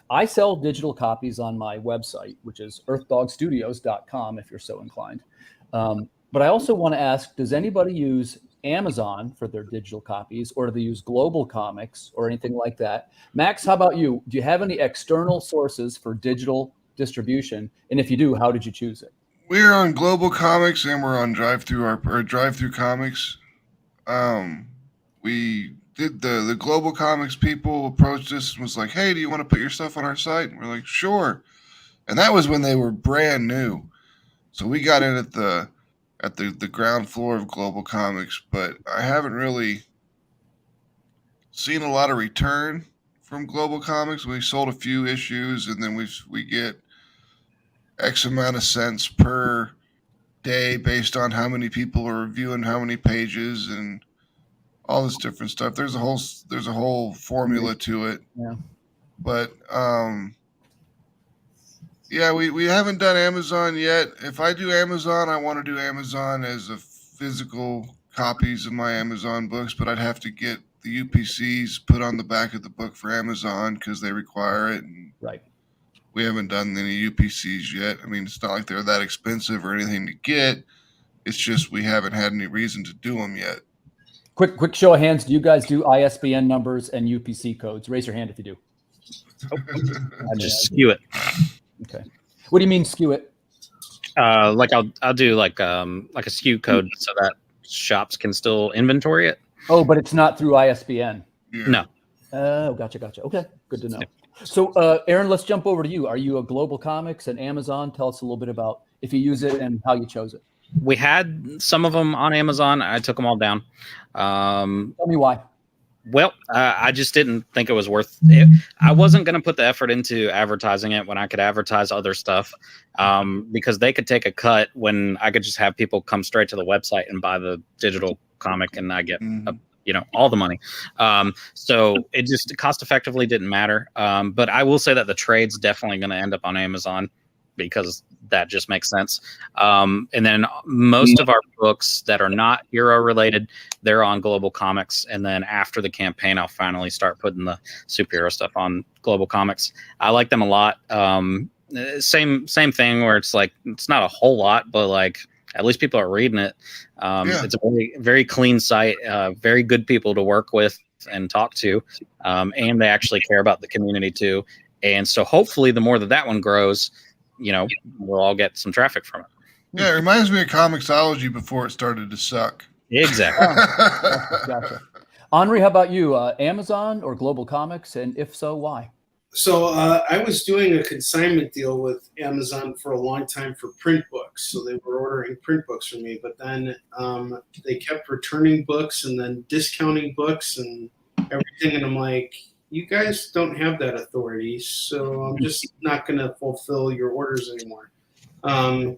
I sell digital copies on my website, which is earthdogstudios.com, if you're so inclined. But I also want to ask, does anybody use Amazon for their digital copies, or do they use Global Comics or anything like that? Max, how about you? Do you have any external sources for digital distribution? And if you do, how did you choose it? We're on Global Comics and we're on Drive Through Comics. We did the Global Comics people approached us and was like, "Hey, do you want to put your stuff on our site?" And we're like, "Sure." And that was when they were brand new, so we got in at the ground floor of Global Comics. But I haven't really seen a lot of return from Global Comics. We sold a few issues, and then we get X amount of cents per day based on how many people are reviewing how many pages and all this different stuff. There's a whole formula to it. Yeah. But yeah, we haven't done Amazon yet. If I do Amazon, I want to do Amazon as a physical copies of my Amazon books, but I'd have to get the UPCs put on the back of the book for Amazon because they require it. And right. We haven't done any UPCs yet. I mean, it's not like they're that expensive or anything to get. It's just we haven't had any reason to do them yet. Quick show of hands. Do you guys do ISBN numbers and UPC codes? Raise your hand if you do. Just skew it. Okay. What do you mean skew it? Like I'll do like a SKU code so that shops can still inventory it. Oh, but it's not through ISBN. Yeah. No. Oh, gotcha. Okay, good to know. So, Aaron, let's jump over to you. Are you a Global Comics and Amazon? Tell us a little bit about if you use it and how you chose it. We had some of them on Amazon. I took them all down. Tell me why. Well, I just didn't think it was worth it. I wasn't going to put the effort into advertising it when I could advertise other stuff, because they could take a cut when I could just have people come straight to the website and buy the digital comic, and I get all the money. So it just cost effectively didn't matter. But I will say that the trade's definitely going to end up on Amazon because that just makes sense. And then most of our books that are not hero related, they're on Global Comics. And then after the campaign, I'll finally start putting the superhero stuff on Global Comics. I like them a lot. Same thing where it's like, it's not a whole lot, but like, at least people are reading it. It's a very, very clean site, very good people to work with and talk to. And they actually care about the community too. And so hopefully the more that one grows, we'll all get some traffic from it. Yeah, it reminds me of Comixology before it started to suck. Exactly. Gotcha. Onrie, how about you? Amazon or Global Comics? And if so, why? So I was doing a consignment deal with Amazon for a long time for print books. So they were ordering print books from me, but then they kept returning books and then discounting books and everything. And I'm like, you guys don't have that authority, so I'm just not going to fulfill your orders anymore. And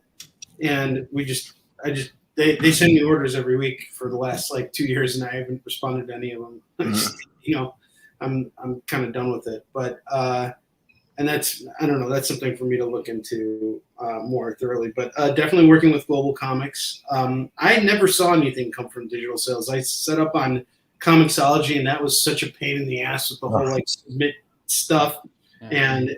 they send me orders every week for the last 2 years, and I haven't responded to any of them. I'm kind of done with it, but and that's, I don't know, that's something for me to look into more thoroughly. But definitely working with Global Comics. I never saw anything come from digital sales. I set up on Comixology, and that was such a pain in the ass with the whole submit stuff. And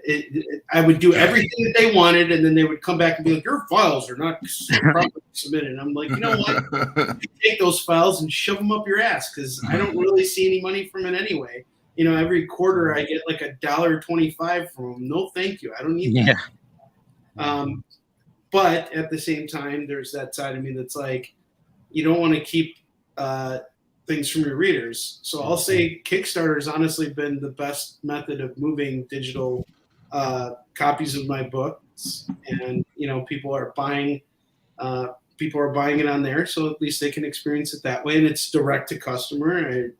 I would do everything that they wanted, and then they would come back and be like, your files are not properly submitted. And I'm like, you know what? You take those files and shove them up your ass, because I don't really see any money from it anyway. Every quarter I get $1.25 from them. No, thank you. I don't need that. But at the same time, there's that side of me that's like, you don't want to keep things from your readers. So I'll say Kickstarter has honestly been the best method of moving digital copies of my books, and people are buying it on there, so at least they can experience it that way, and it's direct to customer. And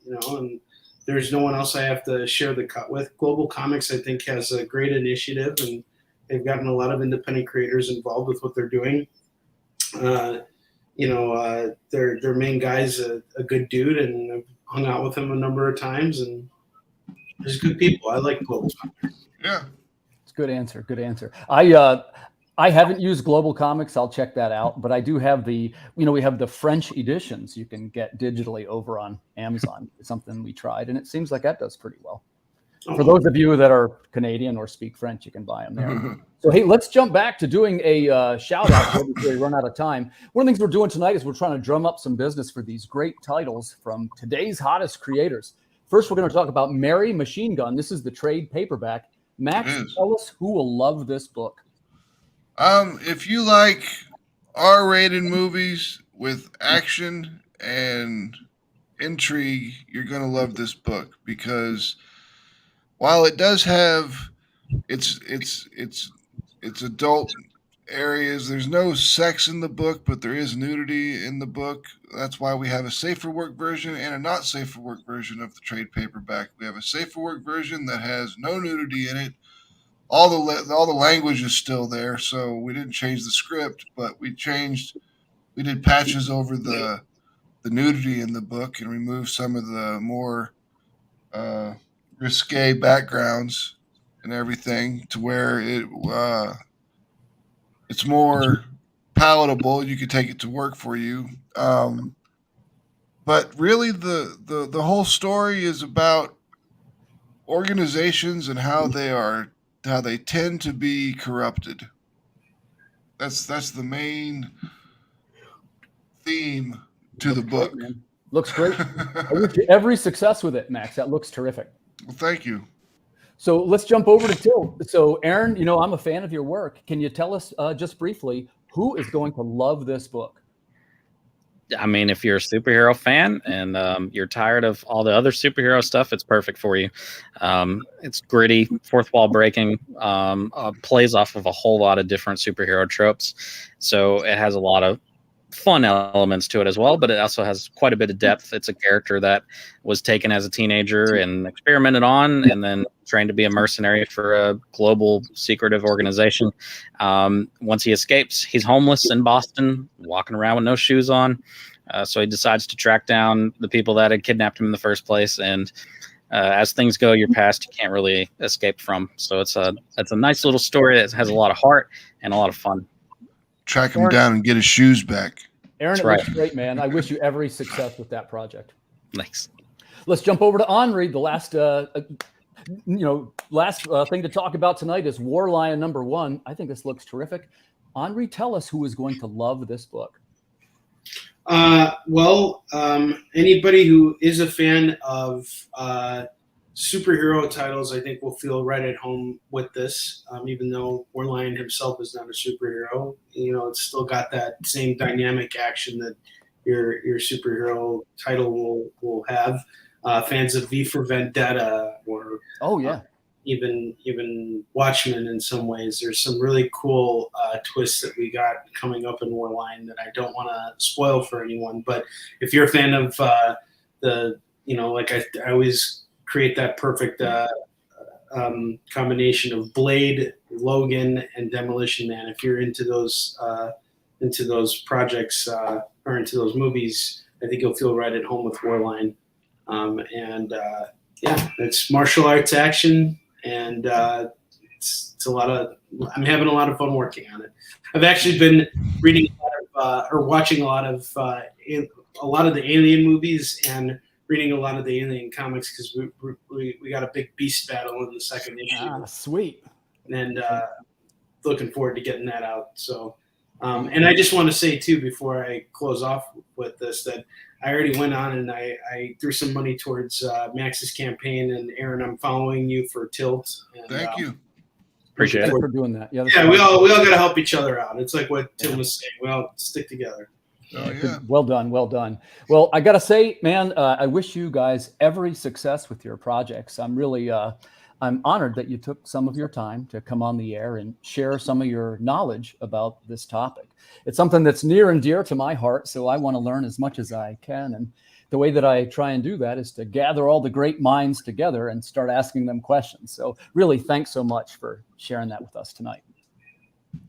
there's no one else I have to share the cut with. Global Comics, I think, has a great initiative, and they've gotten a lot of independent creators involved with what they're doing. Their main guy's a good dude, and I've hung out with him a number of times, and there's good people. I like Global Comics. Yeah. It's a good answer. Good answer. I haven't used Global Comics. I'll check that out, but I do have we have the French editions you can get digitally over on Amazon. It's something we tried, and it seems like that does pretty well. For those of you that are Canadian or speak French, you can buy them there. So, hey, let's jump back to doing a shout out before we run out of time. One of the things we're doing tonight is we're trying to drum up some business for these great titles from today's hottest creators. First, we're going to talk about Mary Machine Gun. This is the trade paperback. Max, tell us who will love this book. If you like R-rated movies with action and intrigue, you're going to love this book, because while it does have its adult areas, there's no sex in the book, but there is nudity in the book. That's why we have a safe for work version and a not safe for work version of the trade paperback. We have a safe for work version that has no nudity in it. All the language is still there, so we didn't change the script, but we did patches over the nudity in the book and removed some of the more risque backgrounds and everything to where it's more palatable. You can take it to work for you. But really the whole story is about organizations and how they tend to be corrupted. That's the main theme to the book. Great, looks great. I wish you every success with it, Max. That looks terrific. Well, thank you. So let's jump over to Till. So Aaron, I'm a fan of your work. Can you tell us just briefly who is going to love this book? I mean, if you're a superhero fan and you're tired of all the other superhero stuff, it's perfect for you. It's gritty, fourth wall breaking, plays off of a whole lot of different superhero tropes. So it has a lot of fun elements to it as well, but it also has quite a bit of depth. It's a character that was taken as a teenager and experimented on, and then trained to be a mercenary for a global secretive organization. Once he escapes, he's homeless in Boston, walking around with no shoes on. So he decides to track down the people that had kidnapped him in the first place. And as things go, your past you can't really escape from. So it's a nice little story that has a lot of heart and a lot of fun. Track him down and get his shoes back. Aaron, it looks great, man. I wish you every success with that project. Thanks. Let's jump over to Onrie. The last thing to talk about tonight is War Lion #1. I think this looks terrific. Onrie, tell us who is going to love this book. Anybody who is a fan of superhero titles, I think will feel right at home with this. Even though War Lion himself is not a superhero, it's still got that same dynamic action that your superhero title will have. Fans of V for Vendetta or even Watchmen in some ways. There's some really cool twists that we got coming up in War Lion that I don't want to spoil for anyone. But if you're a fan of I always create that perfect combination of Blade, Logan, and Demolition Man. If you're into those projects or into those movies, I think you'll feel right at home with War Lion. It's martial arts action, and it's a lot of. I'm having a lot of fun working on it. I've actually been reading watching a lot of the Alien movies and reading a lot of the Alien comics because we got a big beast battle in the second issue. Sweet. And looking forward to getting that out. So, and I just want to say too, before I close off with this, that I already went on and I threw some money towards Max's campaign. And Aaron, I'm following you for Tilt. And, Thank you. Appreciate it. Thanks for doing that. Yeah, we all got to help each other out. It's like what Tim was saying. We all stick together. Oh, yeah. Well done. Well, I got to say, man, I wish you guys every success with your projects. I'm really, I'm honored that you took some of your time to come on the air and share some of your knowledge about this topic. It's something that's near and dear to my heart, so I want to learn as much as I can. And the way that I try and do that is to gather all the great minds together and start asking them questions. So really, thanks so much for sharing that with us tonight.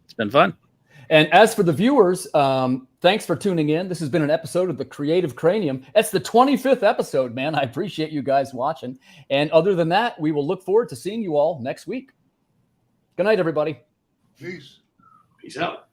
It's been fun. And as for the viewers, thanks for tuning in. This has been an episode of the Creative Cranium. It's the 25th episode, man. I appreciate you guys watching. And other than that, we will look forward to seeing you all next week. Good night, everybody. Peace. Peace out.